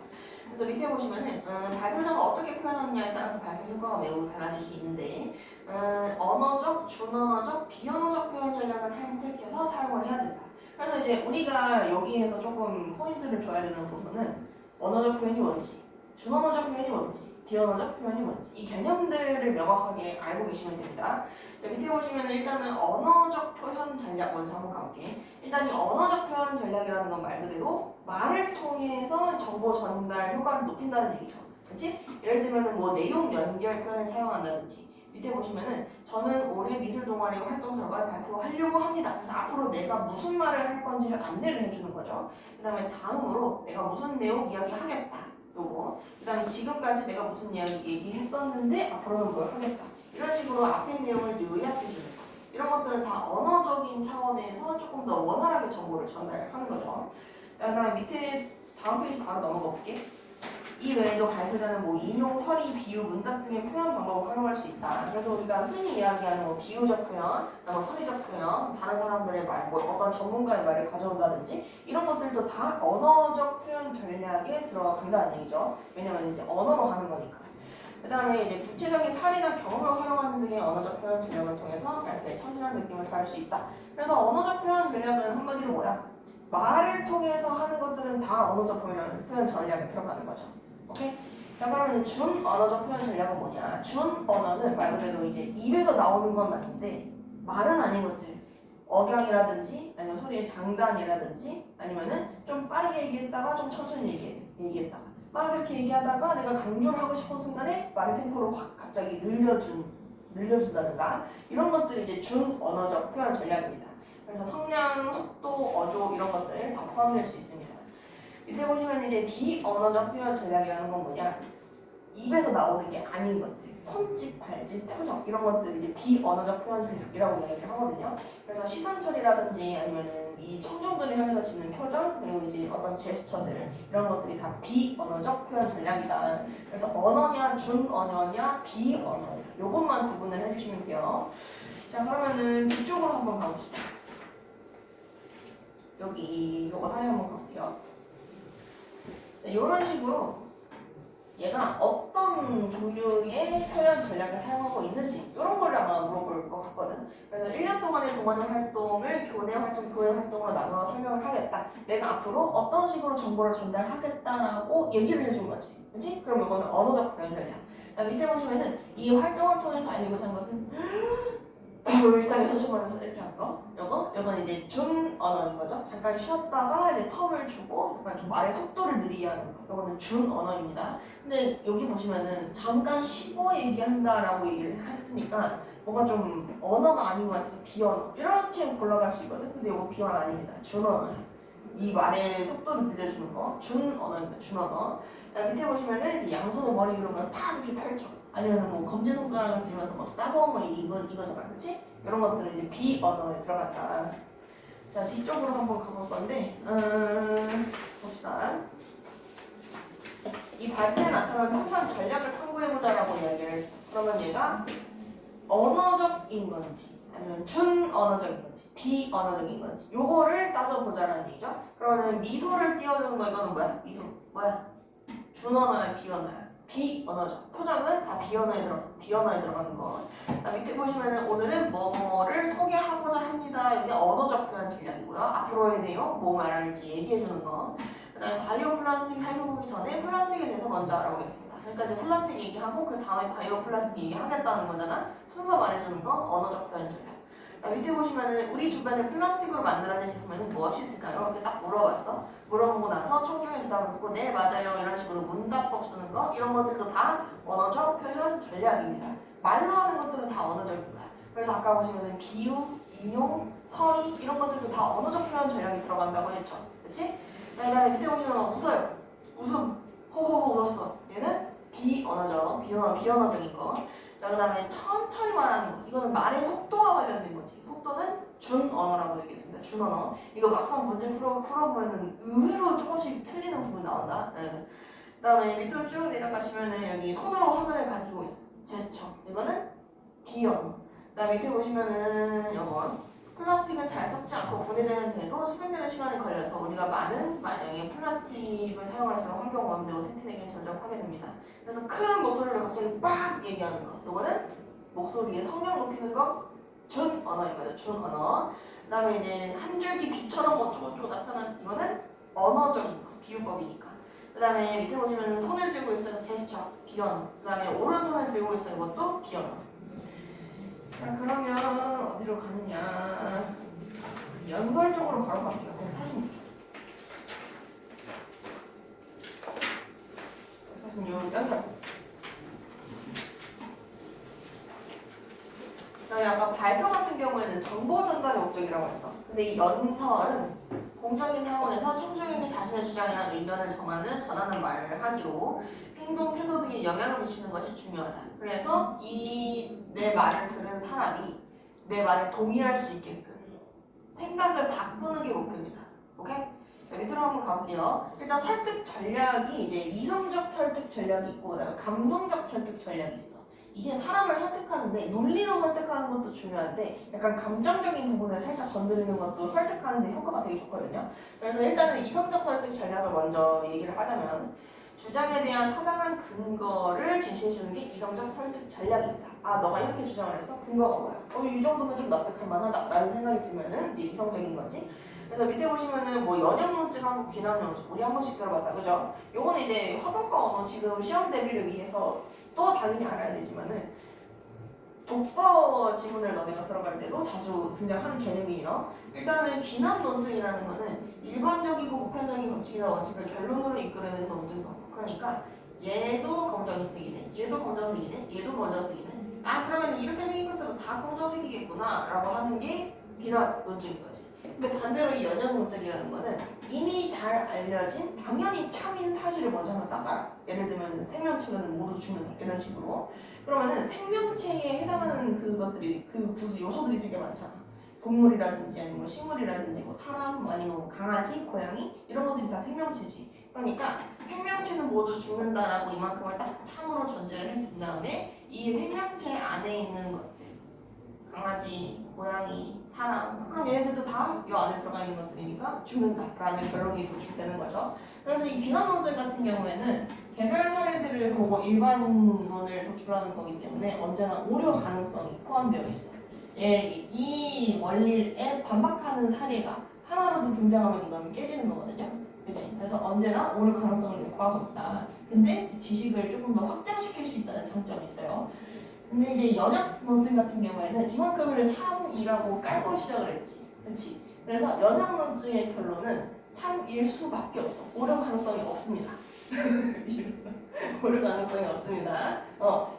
그래서 밑에 보시면은 발표자가 어떻게 표현하느냐에 따라서 발표 효과가 매우 달라질 수 있는데 언어적, 준언어적, 비언어적 표현 전략을 선택해서 사용을 해야 된다. 그래서 이제 우리가 여기에서 조금 포인트를 줘야 되는 부분은 언어적 표현이 뭔지, 준언어적 표현이 뭔지, 비언어적 표현이 뭔지 이 개념들을 명확하게 알고 계시면 됩니다. 밑에 보시면 일단은 언어적 표현 전략 먼저 한번 가볼게. 일단 이 언어적 표현 전략이라는 건 말 그대로 말을 통해서 정보 전달 효과를 높인다는 얘기죠. 그렇지? 예를 들면 뭐 내용 연결 표현을 사용한다든지 밑에 보시면은 저는 올해 미술 동아리 활동 결과를 발표하려고 합니다. 그래서 앞으로 내가 무슨 말을 할 건지를 안내를 해주는 거죠. 그 다음에 다음으로 내가 무슨 내용 이야기하겠다. 요거. 그 다음에 지금까지 내가 무슨 이야기 얘기했었는데 앞으로는 뭘 하겠다. 이런 식으로 앞에 내용을 요약해 주는 거. 이런 것들은 다 언어적인 차원에서 조금 더 원활하게 정보를 전달하는 거죠. 그다음 밑에 다음 페이지 바로 넘어가 볼게. 이 외에도 발표자는 뭐 인용, 서리, 비유, 문답 등의 표현 방법을 활용할 수 있다. 그래서 우리가 흔히 이야기하는 뭐 비유적 표현, 뭐 서리적 표현, 다른 사람들의 말, 뭐 어떤 전문가의 말을 가져온다든지 이런 것들도 다 언어적 표현 전략에 들어간다는 얘기죠. 왜냐면 이제 언어로 하는 거니까. 그 다음에 이제 구체적인 사례나 경험을 활용하는 등의 언어적 표현 전략을 통해서 발표에 참신한 느낌을 더할 수 있다. 그래서 언어적 표현 전략은 한마디로 뭐야? 말을 통해서 하는 것들은 다 언어적 표현 전략에 들어가는 거죠. 오케이? 자, 그러면 준 언어적 표현 전략은 뭐냐? 준 언어는 말 그대로 이제 입에서 나오는 건 맞는데 말은 아닌 것들. 억양이라든지 아니면 소리의 장단이라든지 아니면은 좀 빠르게 얘기했다가 좀 천천히 얘기했다가 막 이렇게 얘기하다가 내가 강조를 하고 싶은 순간에 말의 템포를 확 갑자기 늘려준다든가 이런 것들이 이제 준 언어적 표현 전략입니다. 그래서 성량, 속도, 어조 이런 것들 다 포함될 수 있습니다. 이때 보시면 이제 비언어적 표현 전략이라는 건 뭐냐? 입에서 나오는 게 아닌 것들, 손짓, 발짓, 표정 이런 것들이 이제 비언어적 표현 전략이라고 이야기를 하거든요. 그래서 시선 처리라든지 아니면은 이 청중들을 향해서 짓는 표정 그리고 이제 어떤 제스처들 이런 것들이 다 비언어적 표현 전략이다. 그래서 언어냐, 준언어냐, 비언어냐 요것만 구분을 해주시면 돼요. 자, 그러면은 뒤쪽으로 한번 가봅시다. 여기 요거 사례 한번 가볼게요. 이런 식으로 얘가 어떤 종류의 표현 전략을 사용하고 있는지 이런 걸 아마 물어볼 것 같거든. 그래서 1년 동안의 동아리 활동을 교내 활동, 교회 활동으로 나눠 설명을 하겠다. 내가 앞으로 어떤 식으로 정보를 전달하겠다라고 얘기를 해준 거지. 그치? 그럼 이거는 언어적 표현 전략. 밑에 보시면은 이 활동을 통해서 알리고자 한 것은 일상에서 소심하면서 이렇게 한 거, 요건 이제 준 언어인 거죠. 잠깐 쉬었다가 이제 텀을 주고 약간 좀 말의 속도를 느리게 하는 거. 요거는 준 언어입니다. 근데 여기 보시면은 잠깐 쉬고 얘기한다라고 얘기를 했으니까 뭔가 좀 언어가 아닌 것 같아서 비언어 이렇게 골라갈 수 있거든. 근데 요거 비언어 아닙니다. 준 언어예요. 이 말의 속도를 늘려주는 거, 준 언어입니다. 준 언어. 밑에 보시면은 이제 양손을 머리 위로 팍 이렇게 펼쳐. 아니면 뭐 검지손가락을 쥐면서 막 따봉 뭐 이거잖아, 그렇지? 이런 것들은 이제 비언어에 들어간다. 자, 뒤쪽으로 한번 가볼 건데, 봅시다. 이 발표에 나타나는 표현 전략을 탐구해보자라고 이야기를 했어. 그러면 얘가 언어적인 건지, 아니면 준언어적인 건지, 비언어적인 건지, 요거를 따져보자라는 얘기죠. 그러면 미소를 띄워주는 거 이거는 뭐야? 미소 뭐야? 준언어야, 비언어야? 비언어죠. 표정은 다 비언어에 들어가는 거. 밑에 보시면은 오늘은 뭐뭐를 소개하고자 합니다. 이게 언어적 표현 전략이고요. 앞으로의 내용, 뭐 말할지 얘기해주는 거. 그다음에 바이오 플라스틱 살펴보기 전에 플라스틱에 대해서 먼저 알아보겠습니다. 그러니까 이제 플라스틱 얘기하고 그 다음에 바이오 플라스틱 얘기하겠다는 거잖아. 순서 말해주는 거, 언어적 표현 전략. 밑에 보시면은 우리 주변에 플라스틱으로 만들어진 제품에는 무엇이 있을까요? 이렇게 딱 물어봤어. 물어보고 나서 청중에 대답을 듣고 네 맞아요 이런 식으로 문답법 쓰는 거 이런 것들도 다 언어적 표현 전략입니다. 말로 하는 것들은 다 언어적인 거야. 그래서 아까 보시면은 비유, 인용, 서리 이런 것들도 다 언어적 표현 전략이 들어간다고 했죠. 그렇지? 그다음에 밑에 보시면 웃어요. 웃음, 호호호 웃었어. 얘는 비언어적인 거. 자, 그 다음에 천천히 말하는 거. 이거는 말의 속도와 관련된 거지. 속도는 준언어라고 얘기했습니다. 준언어. 이거 막상 문제 풀어보면은 의외로 조금씩 틀리는 부분 나온다. 네. 그 다음에 밑으로 쭉 내려가시면은 여기 손으로 화면을 가리키고 있어. 제스처. 이거는 비언어. 그 다음에 밑에 보시면은 이건 플라스틱은 잘 섞지 않고 분해되는데도 수백년의 시간이 걸려서 우리가 많은 양의 플라스틱을 사용할수록 환경오염되고 생태계에 전접하게 됩니다. 그래서 큰 목소리로 갑자기 빡 얘기하는 거. 이거는 목소리의 성량 높이는 거 준언어인 거죠. 준언어. 그 다음에 이제 한 줄기 빛처럼 어쩌고저쩌고 나타난 이거는 언어적인 거. 비유법이니까. 그 다음에 밑에 보시면 손을 들고 있어요. 제스처. 비언어. 그 다음에 오른손을 들고 있어요. 이것도 비언어. 자, 그러면 어디로 가느냐? 연설 쪽으로 바로 갈게요. 46쪽. 146 연설. 저희 아까 발표 같은 경우에는 정보 전달의 목적이라고 했어. 근데 이 연설은 공적인 사원에서 청중에게 자신의 주장이나 의견을 전하는 말을 하기로 행동, 태도 등에 영향을 미치는 것이 중요하다. 그래서 내 말을 들은 사람이 내 말을 동의할 수 있게끔 생각을 바꾸는 게 목표입니다. 오케이? 자, 밑으로 한번 가볼게요. 일단 설득 전략이 이제 이성적 설득 전략이 있고 그다음에 감성적 설득 전략이 있어. 이게 사람을 설득하는데 논리로 설득하는 것도 중요한데 약간 감정적인 부분을 살짝 건드리는 것도 설득하는 데 효과가 되게 좋거든요. 그래서 일단은 이성적 설득 전략을 먼저 얘기를 하자면 주장에 대한 타당한 근거를 제시해주는 게 이성적 설득 전략입니다. 아, 너가 이렇게 주장을 했어? 근거가 뭐야? 이 정도면 좀 납득할 만하다 라는 생각이 들면은 이제 이성적인 거지. 그래서 밑에 보시면은 뭐 연역론증하고 귀납론증 우리 한 번씩 들어봤다, 그죠? 요거는 이제 화법과 언어 지금 시험 대비를 위해서 또 당연히 알아야 되지만은 독서 지문을 너네가 들어갈 때도 자주 등장하는 개념이에요. 일단은 귀납론증이라는 거는 일반적이고 보편적인 법칙이나 원칙을 결론으로 이끌어내는 논증 방법. 그러니까 얘도 검정색이네, 얘도 검정색이네, 얘도 검정색이네. 아, 그러면 이렇게 생긴 것들은 다 검정색이겠구나 라고 하는 게 귀납론증인 거지. 근데 반대로 이 연역론증이라는 거는 이미 잘 알려진 당연히 참인 사실을 먼저 하나 딱 알아. 예를 들면 생명체는 모두 죽는다 이런 식으로. 그러면은 생명체에 해당하는 그것들이 그 구조 요소들이 되게 많잖아. 동물이라든지 아니면 뭐 식물이라든지 뭐 사람 아니면 뭐 강아지, 고양이 이런 것들이 다 생명체지. 그러니까 생명체는 모두 죽는다라고 이만큼을 딱 참으로 전제를 해준 다음에 이 생명체 안에 있는 것들 강아지, 고양이, 사람 그럼 얘네들도 다 이 안에 들어가 있는 것들이니까 죽는다라는 결론이 도출되는 거죠. 그래서 이 귀납론증 같은 경우에는 개별 사례들을 보고 일반론을 도출하는 거기 때문에 언제나 오류 가능성이 포함되어 있어. 이 원리에 반박하는 사례가 하나라도 등장하면 이건 깨지는 거거든요. 그렇지? 그래서 언제나 오류 가능성을 요구하고 있다. 근데 지식을 조금 더 확장시킬 수 있다는 장점이 있어요. 근데 이제 연역론증 같은 경우에는 이만큼을 참이라고 깔고 시작을 했지. 그렇지? 그래서 연역론증의 결론은 참일 수밖에 없어. 오류 가능성이 없습니다. 오류 가능성이 없습니다.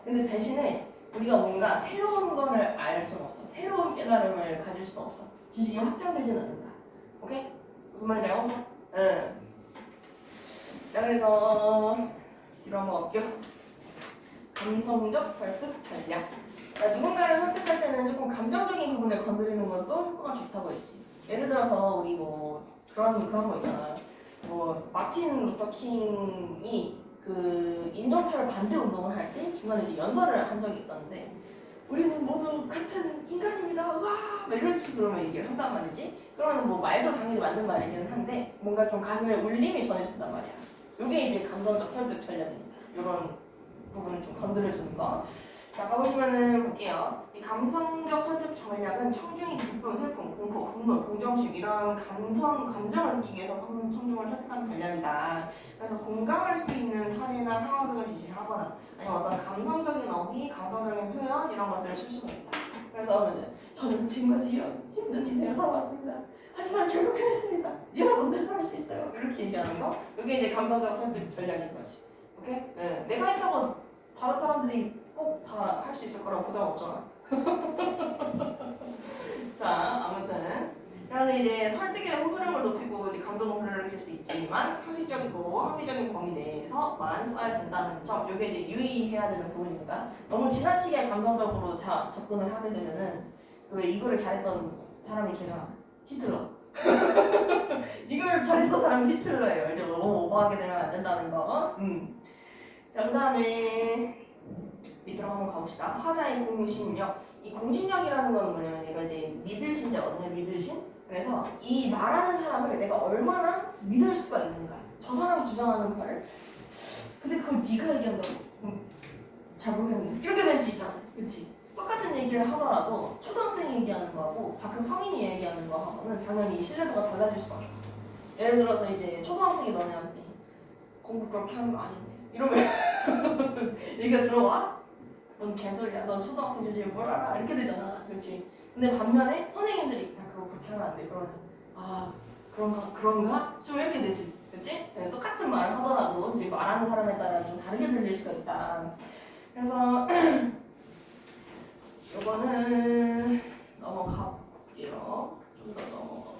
근데 대신에 우리가 뭔가 새로운 거를 알 수는 없어. 새로운 깨달음을 가질 수는 없어. 지식이 확장되지는 않는다. 오케이? 무슨 말인지 알겠어? 응. 자, 그래서 뒤로 한번 갈게요. 감성적 설득 전략. 그러니까 누군가를 설득할 때는 조금 감정적인 부분을 건드리는 건 또 효과가 좋다고 했지. 예를 들어서 우리 뭐 그런 거 있잖아. 뭐 마틴 루터 킹이 그 인종차별 반대 운동을 할 때 중간에 이제 연설을 한 적이 있었는데 우리는 모두 같은 인간입니다. 와! 막 이런 식으로 얘기를 한단 말이지. 그러면 뭐 말도 당연히 맞는 말이기는 한데 뭔가 좀 가슴에 울림이 전해진단 말이야. 이게 이제 감성적 설득 전략입니다. 이런 부분을 좀 건드려주는 거. 자, 가보시면은 볼게요. 이 감성적 설득 전략은 청중이 기쁨, 슬픔, 공포, 분노, 동정심 이런 감정을 느끼기 위해서 청중을 설득하는 전략이다. 그래서 공감할 수 있는 사례나 상황 등을 제시를 하거나 아니면 어떤 감성적인 어휘, 감성적인 표현 이런 것들을 쓸 수가 있다. 그래서 저는 지금까지 이런 힘든 인생을 살아왔습니다. 하지만 결국 해냈습니다. 여러분들도 할 수 있어요. 이렇게 얘기하는 거. 이게 이제 감성적 설득 전략인 거지. 오케이? 네. 내가 했다고 다른 사람들이 꼭 다 할 수 있을 거라고 보장 없잖아. 자, 아무튼. 자, 근데 이제 설득의 호소력을 높이고 이제 감동을 불러일으킬 수 있지만 상식적이고 합리적인 범위 내에서만 써야 된다는 점. 이게 이제 유의해야 되는 부분입니다. 너무 지나치게 감성적으로 다 접근을 하게 되면은 왜 이거를 잘했던 사람이 계잖아. 히틀러. 이걸 잘했던 사람이 히틀러예요. 이제 너무 오버하게 되면 안 된다는 거. 자, 그 다음에 밑으로 한번 가봅시다. 화자의 공신력. 이 공신력이라는 건 뭐냐면 얘가 이제 믿을 신자거든요. 믿을 신. 그래서 이 말하는 사람을 내가 얼마나 믿을 수가 있는가. 저 사람이 주장하는 말을. 근데 그걸 네가 얘기한다고? 잘 모르겠는데. 이렇게 될 수 있잖아. 그치? 똑같은 얘기를 하더라도 초등학생이 얘기하는 거하고 다 큰 성인이 얘기하는 거하고는 당연히 신뢰도가 달라질 수밖에 없어. 예를 들어서 이제 초등학생이 너네한테 공부 그렇게 하는 거 아닌데 이러면 얘기가 들어와? 넌 개소리야. 넌 초등학생 주제에 뭘 알아? 이렇게 되잖아. 그렇지? 근데 반면에 선생님들이 야 그거 그렇게 하면 안 돼. 그러면 아 그런가? 좀 이렇게 되지. 그렇지? 네, 똑같은 말을 하더라도 이제 말하는 사람에 따라 좀 다르게 들릴 수가 있다. 그래서 이거는 넘어가 볼게요. 좀 더 넘어가고.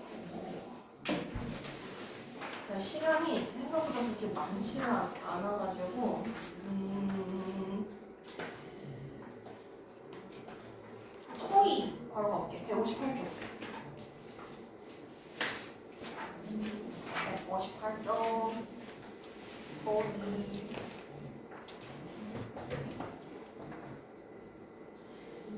자, 시간이 생각보다 그렇게 많지가 않아가지고 토이 바로 가볼게. 158쪽.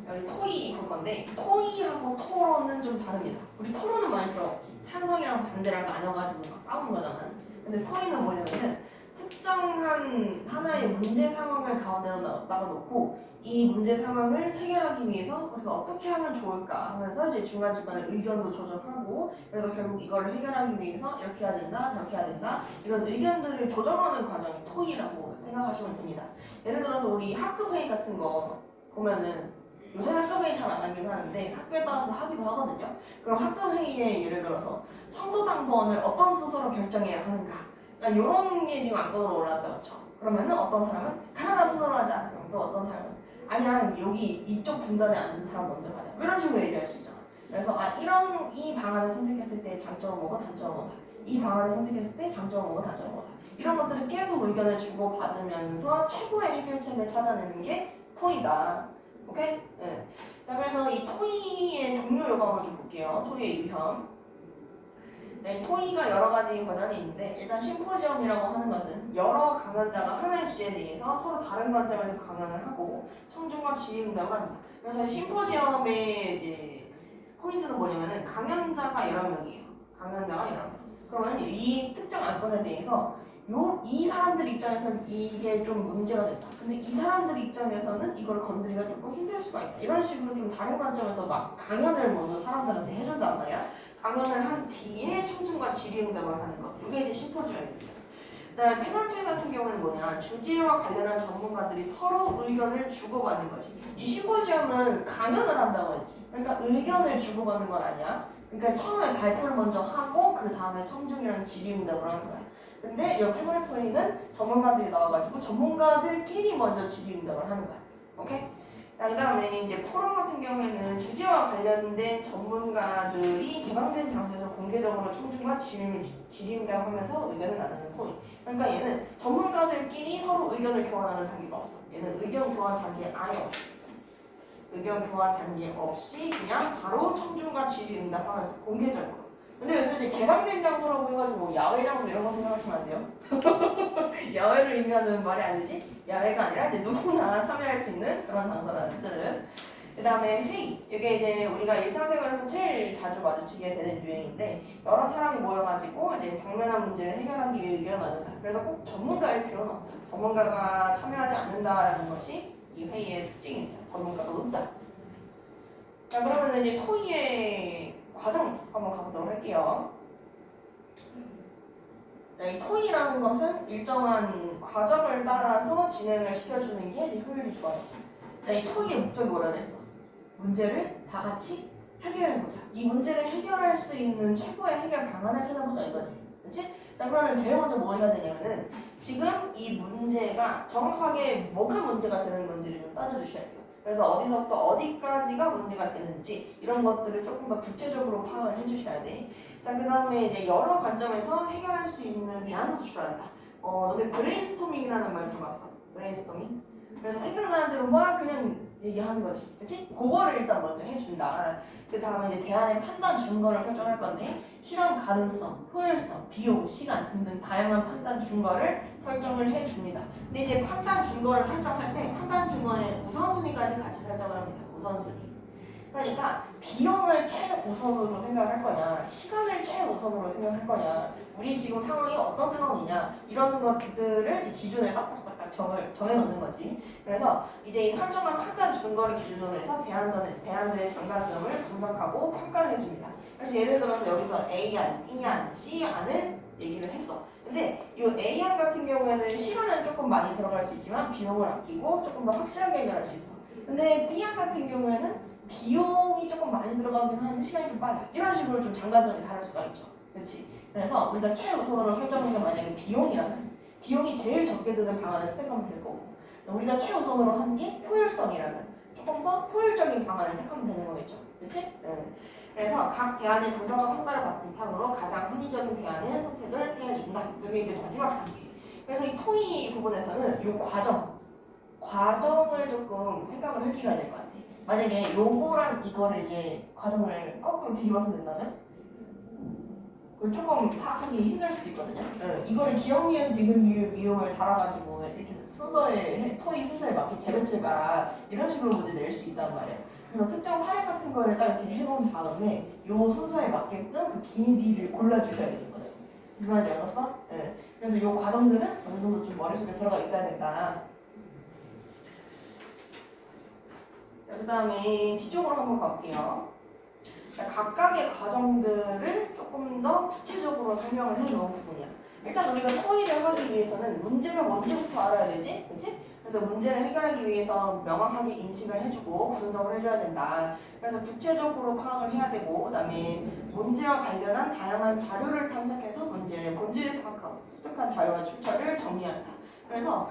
여기 토의 볼 건데 토의하고 토론은 좀 다릅니다. 우리 토론은 많이 들어봤지. 찬성이랑 반대랑 나눠가지고 막 싸우는 거잖아. 근데 토의는 뭐냐면은 특정한 하나의 문제 상황을 가운데로 나가놓고 이 문제 상황을 해결하기 위해서 우리가 어떻게 하면 좋을까 하면서 이제 중간중간에 의견도 조정하고 그래서 결국 이걸 해결하기 위해서 이렇게 해야 된다 저렇게 해야 된다 이런 의견들을 조정하는 과정이 토의라고 생각하시면 됩니다. 예를 들어서 우리 학급회의 같은 거 보면은 요새 학급회의 잘 안 하긴 하는데 학교에 따라서 하기도 하거든요. 그럼 학급회의에 예를 들어서 청소당번을 어떤 순서로 결정해야 하는가 그러니까 이런 게 지금 안건으로 올라왔다고 쳐. 그러면은 어떤 사람은 가나다 순으로 하자. 그럼 또 어떤 사람은 아니야 여기 이쪽 분단에 앉은 사람 먼저 가자. 이런 식으로 얘기할 수 있잖아. 그래서 이런 이 방안을 선택했을 때 장점은 뭐고 단점은 뭐다. 이 방안을 선택했을 때 장점은 뭐고 단점은 뭐다. 이런 것들을 계속 의견을 주고 받으면서 최고의 해결책을 찾아내는 게 토의다. 오케이? 네. 자 그래서 이 토의의 종류 요거 한번 좀 볼게요. 토의의 유형. 네, 토의가 여러 가지 버전이 있는데 일단 심포지엄이라고 하는 것은 여러 강연자가 하나의 주제에 대해서 서로 다른 관점에서 강연을 하고 청중과 질의응답을 합니다. 그래서 심포지엄의 이제 포인트는 뭐냐면은 강연자가 여러 명이에요. 강연자가 여러 명. 그러면 이 특정 안건에 대해서 이 사람들 입장에서는 이게 좀 문제가 됐다. 근데 이 사람들 입장에서는 이걸 건드리기가 조금 힘들 수가 있다. 이런 식으로 좀 다른 관점에서 막 강연을 먼저 사람들한테 해준단 말이야. 강연을 한 뒤에 청중과 질의응답을 하는 것. 이게 이제 심포지엄입니다. 그다음에 패널 토의 같은 경우는 뭐냐 주제와 관련한 전문가들이 서로 의견을 주고받는 거지. 이 심포지엄은 강연을 한다고 했지. 그러니까 의견을 주고받는 건 아니야. 그러니까 처음에 발표를 먼저 하고 그 다음에 청중이랑 질의응답을 하는 거야. 근데 이 패널 토의는 전문가들이 나와가지고 전문가들끼리 먼저 질의응답을 하는 거야. 오케이? 그 다음에 이제 포럼 같은 경우에는 주제와 관련된 전문가들이 개방된 장소에서 공개적으로 청중과 질의응답하면서 의견을 나누는 토의. 그러니까 얘는 전문가들끼리 서로 의견을 교환하는 단계가 없어. 얘는 의견 교환 단계 아예 없어. 의견 교환 단계 없이 그냥 바로 청중과 질의응답하면서 공개적으로. 근데 요새 이제 개방된 장소라고 해가지고 뭐 야외 장소 이런 거 생각하시면 안 돼요. 야외를 의미하는 말이 아니지. 야외가 아니라 이제 누구나 참여할 수 있는 그런 장소라는 뜻. 그 다음에 회의. 이게 이제 우리가 일상생활에서 제일 자주 마주치게 되는 유행인데 여러 사람이 모여가지고 이제 당면한 문제를 해결하기 위해 의견을 나눈다. 그래서 꼭 전문가일 필요는 없다. 전문가가 참여하지 않는다라는 것이 이 회의의 특징입니다. 전문가가 없다. 자 그러면 이제 토의의 과정 한번 가보도록 할게요. 자, 이 토의라는 것은 일정한 과정을 따라서 진행을 시켜주는 게 이제 효율이 좋아요. 자, 이 토의의 목적이 뭐라 그랬어? 문제를 다 같이 해결해보자. 이 문제를 해결할 수 있는 최고의 해결 방안을 찾아보자 이거지. 그렇지? 자, 그러면 제일 먼저 뭐 해야 되냐면은 지금 이 문제가 정확하게 뭐가 문제가 되는 건지를 좀 따져주셔야 돼요. 그래서 어디서부터 어디까지가 문제가 되는지 이런 것들을 조금 더 구체적으로 파악을 해주셔야 돼. 자, 그 다음에 이제 여러 관점에서 해결할 수 있는 대안을 도출한다. 너네 브레인스토밍이라는 말 들어봤어? 브레인스토밍? 그래서 생각나는 대로 막 그냥 얘기하는 거지. 그치? 그거를 일단 먼저 해준다. 그 다음에 이제 대안의 판단 준거를 설정할 건데 실현 가능성, 효율성, 비용, 시간 등등 다양한 판단 준거를 설정을 해줍니다. 근데 이제 판단 준거를 설정할 때 판단 준거의 우선순위까지 같이 설정을 합니다. 우선순위. 그러니까 비용을 최우선으로 생각할 거냐, 시간을 최우선으로 생각할 거냐, 우리 지금 상황이 어떤 상황이냐 이런 것들을 이제 기준을 딱딱딱딱 정해놓는 거지. 그래서 이제 이 설정한 판단 준거를 기준으로 해서 대안들의 장단점을 분석하고 평가를 해줍니다. 그래서 예를 들어서 여기서 A안, B안, C안을 얘기를 했어. 근데 이 A안 같은 경우에는 시간은 조금 많이 들어갈 수 있지만 비용을 아끼고 조금 더 확실하게 해결할 수 있어. 근데 B안 같은 경우에는 비용이 조금 많이 들어가긴 하는데 시간이 좀 빨라. 이런 식으로 좀 장단점이 다를 수가 있죠. 그렇지? 그래서 우리가 최우선으로 설정한 게 만약에 비용이라면 비용이 제일 적게 드는 방안을 선택하면 될 거고 우리가 최우선으로 한 게 효율성이라면 조금 더 효율적인 방안을 택하면 되는 거겠죠. 그렇지? 그래서 각 대안의 분석과 평가를 바탕으로 가장 합리적인 대안을 선택을 해준다. 이게 이제 마지막 단계. 그래서 이 토의 부분에서는 이 과정을 조금 생각을 해주셔야 될 것 같아요. 만약에 요거랑 이거를 이제 과정을 거꾸로 뒤집어서 낸다면 그걸 조금 파악하기 힘들 수도 있거든요. 이거를 기억, 니은, 디귿, 미음을 달아가지고 이렇게 순서에 토의 순서에 맞게 재배치를 가라 이런 식으로 문제 낼 수 있단 말이에요. 그래서 특정 사례 같은 거를 딱 이렇게 해놓은 다음에 요 순서에 맞게끔 그 기니디를 골라주셔야 되는 거지. 무슨 말인지 알겠어? 그래서 요 과정들은 어느 정도 좀 머릿속에 들어가 있어야 된다. 자, 그 다음에 뒤쪽으로 한번 가볼게요. 각각의 과정들을 조금 더 구체적으로 설명을 해놓은 부분이야. 일단 우리가 토의를 하기 위해서는 문제가 뭔지부터 알아야 되지? 그치? 그래서 문제를 해결하기 위해서 명확하게 인식을 해주고 분석을 해줘야 된다. 그래서 구체적으로 파악을 해야 되고 그 다음에 문제와 관련한 다양한 자료를 탐색해서 문제를 본질을 파악하고 습득한 자료와 출처를 정리한다. 그래서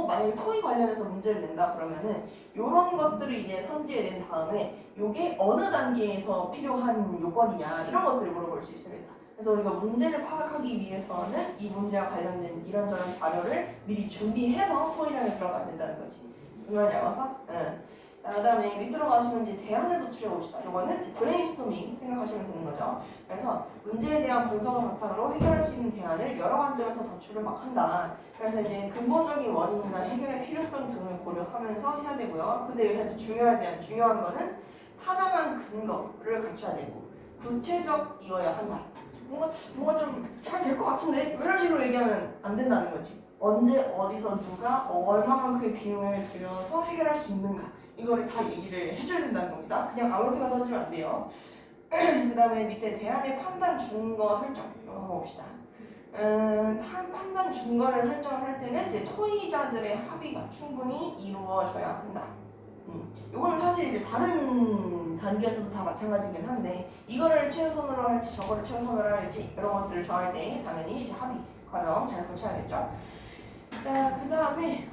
만약에 토의 관련해서 문제를 낸다 그러면은 요런 것들을 이제 선지해낸 다음에 요게 어느 단계에서 필요한 요건이냐 이런 것들을 물어볼 수 있습니다. 그래서 우리가 문제를 파악하기 위해서는 이 문제와 관련된 이런저런 자료를 미리 준비해서 토의장에 들어가야 된다는 거지. 이거 알았어? 응. 그 다음에 밑으로 가시면 이제 대안을 도출해 봅시다. 이거는 브레인스토밍 생각하시면 되는 거죠. 그래서 문제에 대한 분석을 바탕으로 해결할 수 있는 대안을 여러 관점에서 도출을 막 한다. 그래서 이제 근본적인 원인이나 해결의 필요성 등을 고려하면서 해야 되고요. 근데 여기서 중요한 거는 타당한 근거를 갖춰야 되고 구체적이어야 한다. 뭔가 좀 잘 될 것 같은데 이런 식으로 얘기하면 안 된다는 거지. 언제 어디서 누가 얼마만큼의 비용을 들여서 해결할 수 있는가 이거를 다 얘기를 해줘야 된다는 겁니다. 그냥 아무렇게나 써주면 안 돼요. 그 다음에 밑에 대안의 판단 준거 설정 이거 한번 봅시다. 판단 준거를 설정을 할 때는 이제 토의자들의 합의가 충분히 이루어져야 한다. 이거는 사실 이제 다른 단계에서도 다 마찬가지긴 한데 이거를 최우선으로 할지 저거를 최우선으로 할지 이런 것들을 정할 때 당연히 이제 합의 과정 잘 거쳐야겠죠. 자, 그 다음에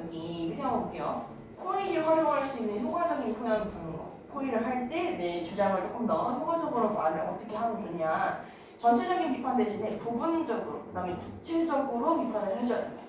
여기 밑에 한번 볼게요. 토의 시 활용할 수 있는 효과적인 표현 방법. 토의를 할 때 내 주장을 조금 더 효과적으로 말을 어떻게 하면 좋냐. 전체적인 비판 대신에 부분적으로 그 다음에 구체적으로 비판을 해줘야 된다.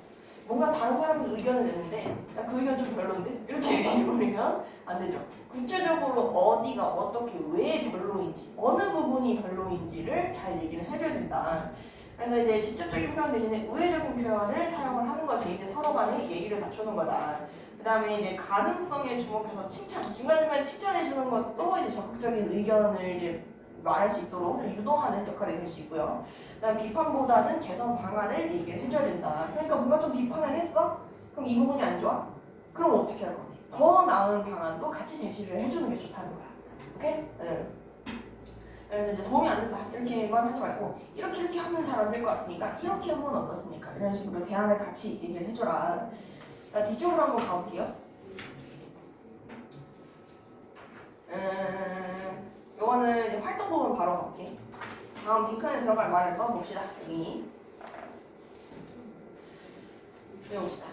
뭔가 다른 사람이 의견을 냈는데 야, 그 의견 좀 별론데? 이렇게 얘기해버리면 안 되죠. 구체적으로 어디가 어떻게 왜 별로인지 어느 부분이 별로인지를 잘 얘기를 해줘야 된다. 그래서 이제 직접적인 표현 대신에 우회적인 표현을 사용을 하는 것이 이제 서로 간에 예의를 갖추는 거다. 그 다음에 이제 가능성에 주목해서 칭찬, 중간중간 칭찬해주는 것도 이제 적극적인 의견을 이제 말할 수 있도록 유도하는 역할이 될 수 있고요. 그다음 비판보다는 개선 방안을 얘기를 해줘야 된다. 그러니까 뭔가 좀 비판을 했어? 그럼 이 부분이 안 좋아? 그럼 어떻게 할 건데? 더 나은 방안도 같이 제시를 해주는 게 좋다는 거야. 오케이? 응. 그래서 이제 도움이 안 된다 이렇게만 하지 말고 이렇게 하면 잘 안 될 것 같으니까 이렇게 하면 어떻습니까? 이런 식으로 대안을 같이 얘기를 해줘라. 자, 뒤쪽으로 한번 가볼게요. 요거는 이제 활동 부분 바로 가볼게. 다음 빈칸에 들어갈 말을 써봅시다. 여기 봅시다.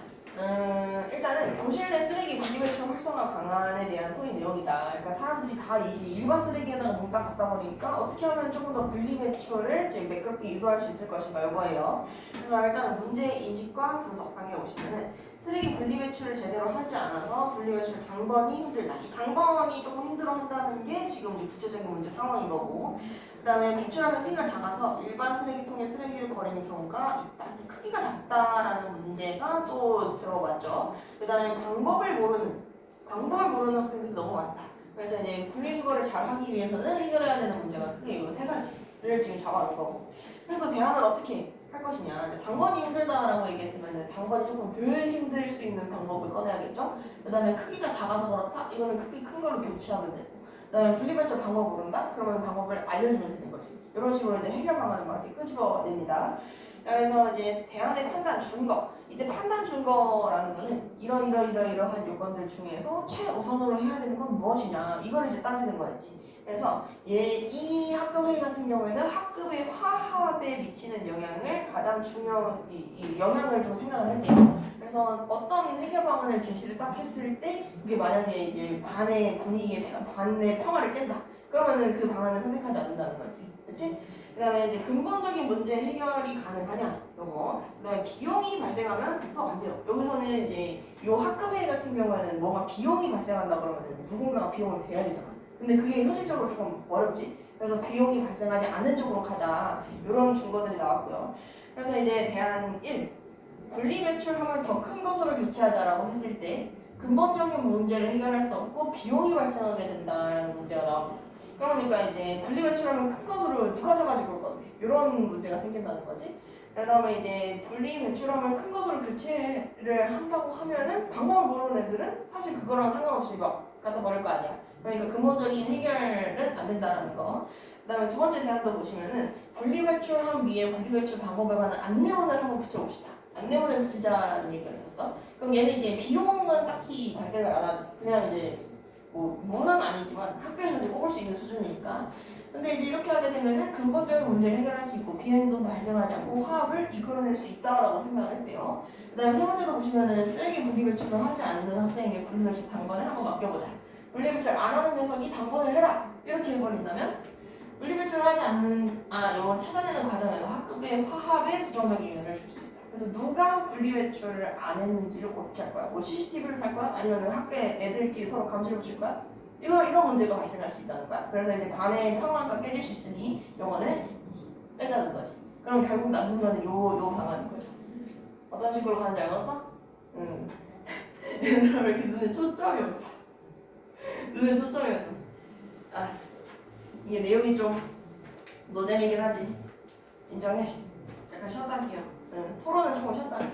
일단은 교실 내 쓰레기 분리배출 활성화 방안에 대한 토의 내용이다. 그러니까 사람들이 다 이제 일반 쓰레기에다가 몽땅 갖다 버리니까 어떻게 하면 조금 더 분리배출을 이제 매끄럽게 유도할 수 있을 것인가 이거예요. 그래서 일단은 문제 인식과 분석 단계 보시면은 쓰레기 분리배출을 제대로 하지 않아서 분리배출 당번이 힘들다. 이 당번이 조금 힘들어한다는 게 지금 이제 구체적인 문제 상황인 거고. 그 다음에 배출하는 크기가 작아서 일반 쓰레기통에 쓰레기를 버리는 경우가 있다. 이제 크기가 작다라는 문제가 또 들어봤죠. 그 다음에 방법을 모르는 학생들이 너무 많다. 그래서 이제 분리수거를 잘 하기 위해서는 해결해야 되는 문제가 크게 이 세 가지를 지금 잡아놓은 거고. 그래서 대안은 어떻게 할 것이냐. 당번이 힘들다라고 얘기했으면 당번이 조금 덜 힘들 수 있는 방법을 꺼내야겠죠. 그 다음에 크기가 작아서 그렇다? 이거는 크기 큰 걸로 교체하면 되고. 그다음에 분리배출 방법 모른다? 그러면 방법을 알려주면 되는 거지. 이런 식으로 이제 해결 방안을 막 이렇게 끄집어냅니다. 그래서 이제 대안의 판단 준거. 이때 판단 준거라는 거는 이러한 요건들 중에서 최우선으로 해야 되는 건 무엇이냐. 이걸 이제 따지는 거였지. 그래서 이 학급 회의 같은 경우에는 학급의 화합에 미치는 영향을 가장 중요한 이 영향을 좀 생각을 했대요. 그래서 어떤 해결 방안을 제시를 딱 했을 때 이게 만약에 이제 반의 분위기에 반의 평화를 깬다. 그러면은 그 방안을 선택하지 않는다는 거지. 그렇지? 그다음에 이제 근본적인 문제 해결이 가능하냐, 요거. 그다음에 비용이 발생하면 안 돼요. 여기서는 이제 요 학급 회의 같은 경우에는 뭐가 비용이 발생한다 그러면은 누군가가 비용을 대야 되잖아. 근데 그게 현실적으로 조금 어렵지. 그래서 비용이 발생하지 않는 쪽으로 가자. 이런 준거들이 나왔고요. 그래서 이제 대안 1. 분리배출함을 더 큰 것으로 교체하자라고 했을 때 근본적인 문제를 해결할 수 없고 비용이 발생하게 된다는 문제가 나옵니다. 그러니까 이제 분리배출함을 큰 것으로 누가 사가지고 올 건데 이런 문제가 생긴다는 거지. 그다음에 이제 분리배출함을 큰 것으로 교체를 한다고 하면은 방법을 모르는 애들은 사실 그거랑 상관없이 막 갖다 버릴 거 아니야. 그러니까 근본적인 해결은 안 된다는 거. 그다음에 두 번째 대안도 보시면은 분리배출함 위에 분리배출 방법에 관한 안내문을 한번 붙여봅시다. 안내문을 붙이자는 얘기가 있었어. 그럼 얘는 이제 비용은 딱히 발생을 안 하지. 그냥 이제 뭐 문은 아니지만 학교에서 이제 뽑을 수 있는 수준이니까. 근데 이제 이렇게 하게 되면은 근본적인 문제를 해결할 수 있고 비용도 발생하지 않고 화합을 이끌어낼 수 있다라고 생각을 했대요. 그다음에 세 번째도 보시면은 쓰레기 분리배출을 하지 않는 학생에게 분리배출 당번을 한번 맡겨보자. 분리배출 안 하는 녀석이 당번을 해라. 이렇게 해버린다면 분리배출을 하지 않는 이걸 찾아내는 과정에서 학급의 화합에 부정적인 영향을 줄 수 있다. 그래서 누가 분리배출을 안 했는지를 어떻게 할 거야? 뭐 CCTV를 할 거야? 아니면 학교에 애들끼리 서로 감시를 붙일 거야? 이런 문제가 발생할 수 있다는 거야. 그래서 이제 반의 평화가 깨질 수 있으니 영어는 빼자는 거지. 그럼 결국 남는 거는 요 방안인 거죠. 어떤 식으로 가는지 알겠어? 응. 얘들아 왜 이렇게 눈에 초점이 없어? 눈에 초점이 없어. 아, 이게 내용이 좀 노잼이긴 하지. 인정해. 잠깐 쉬었다 할게요. 응, 토론은 조금 쉬었다 할게요.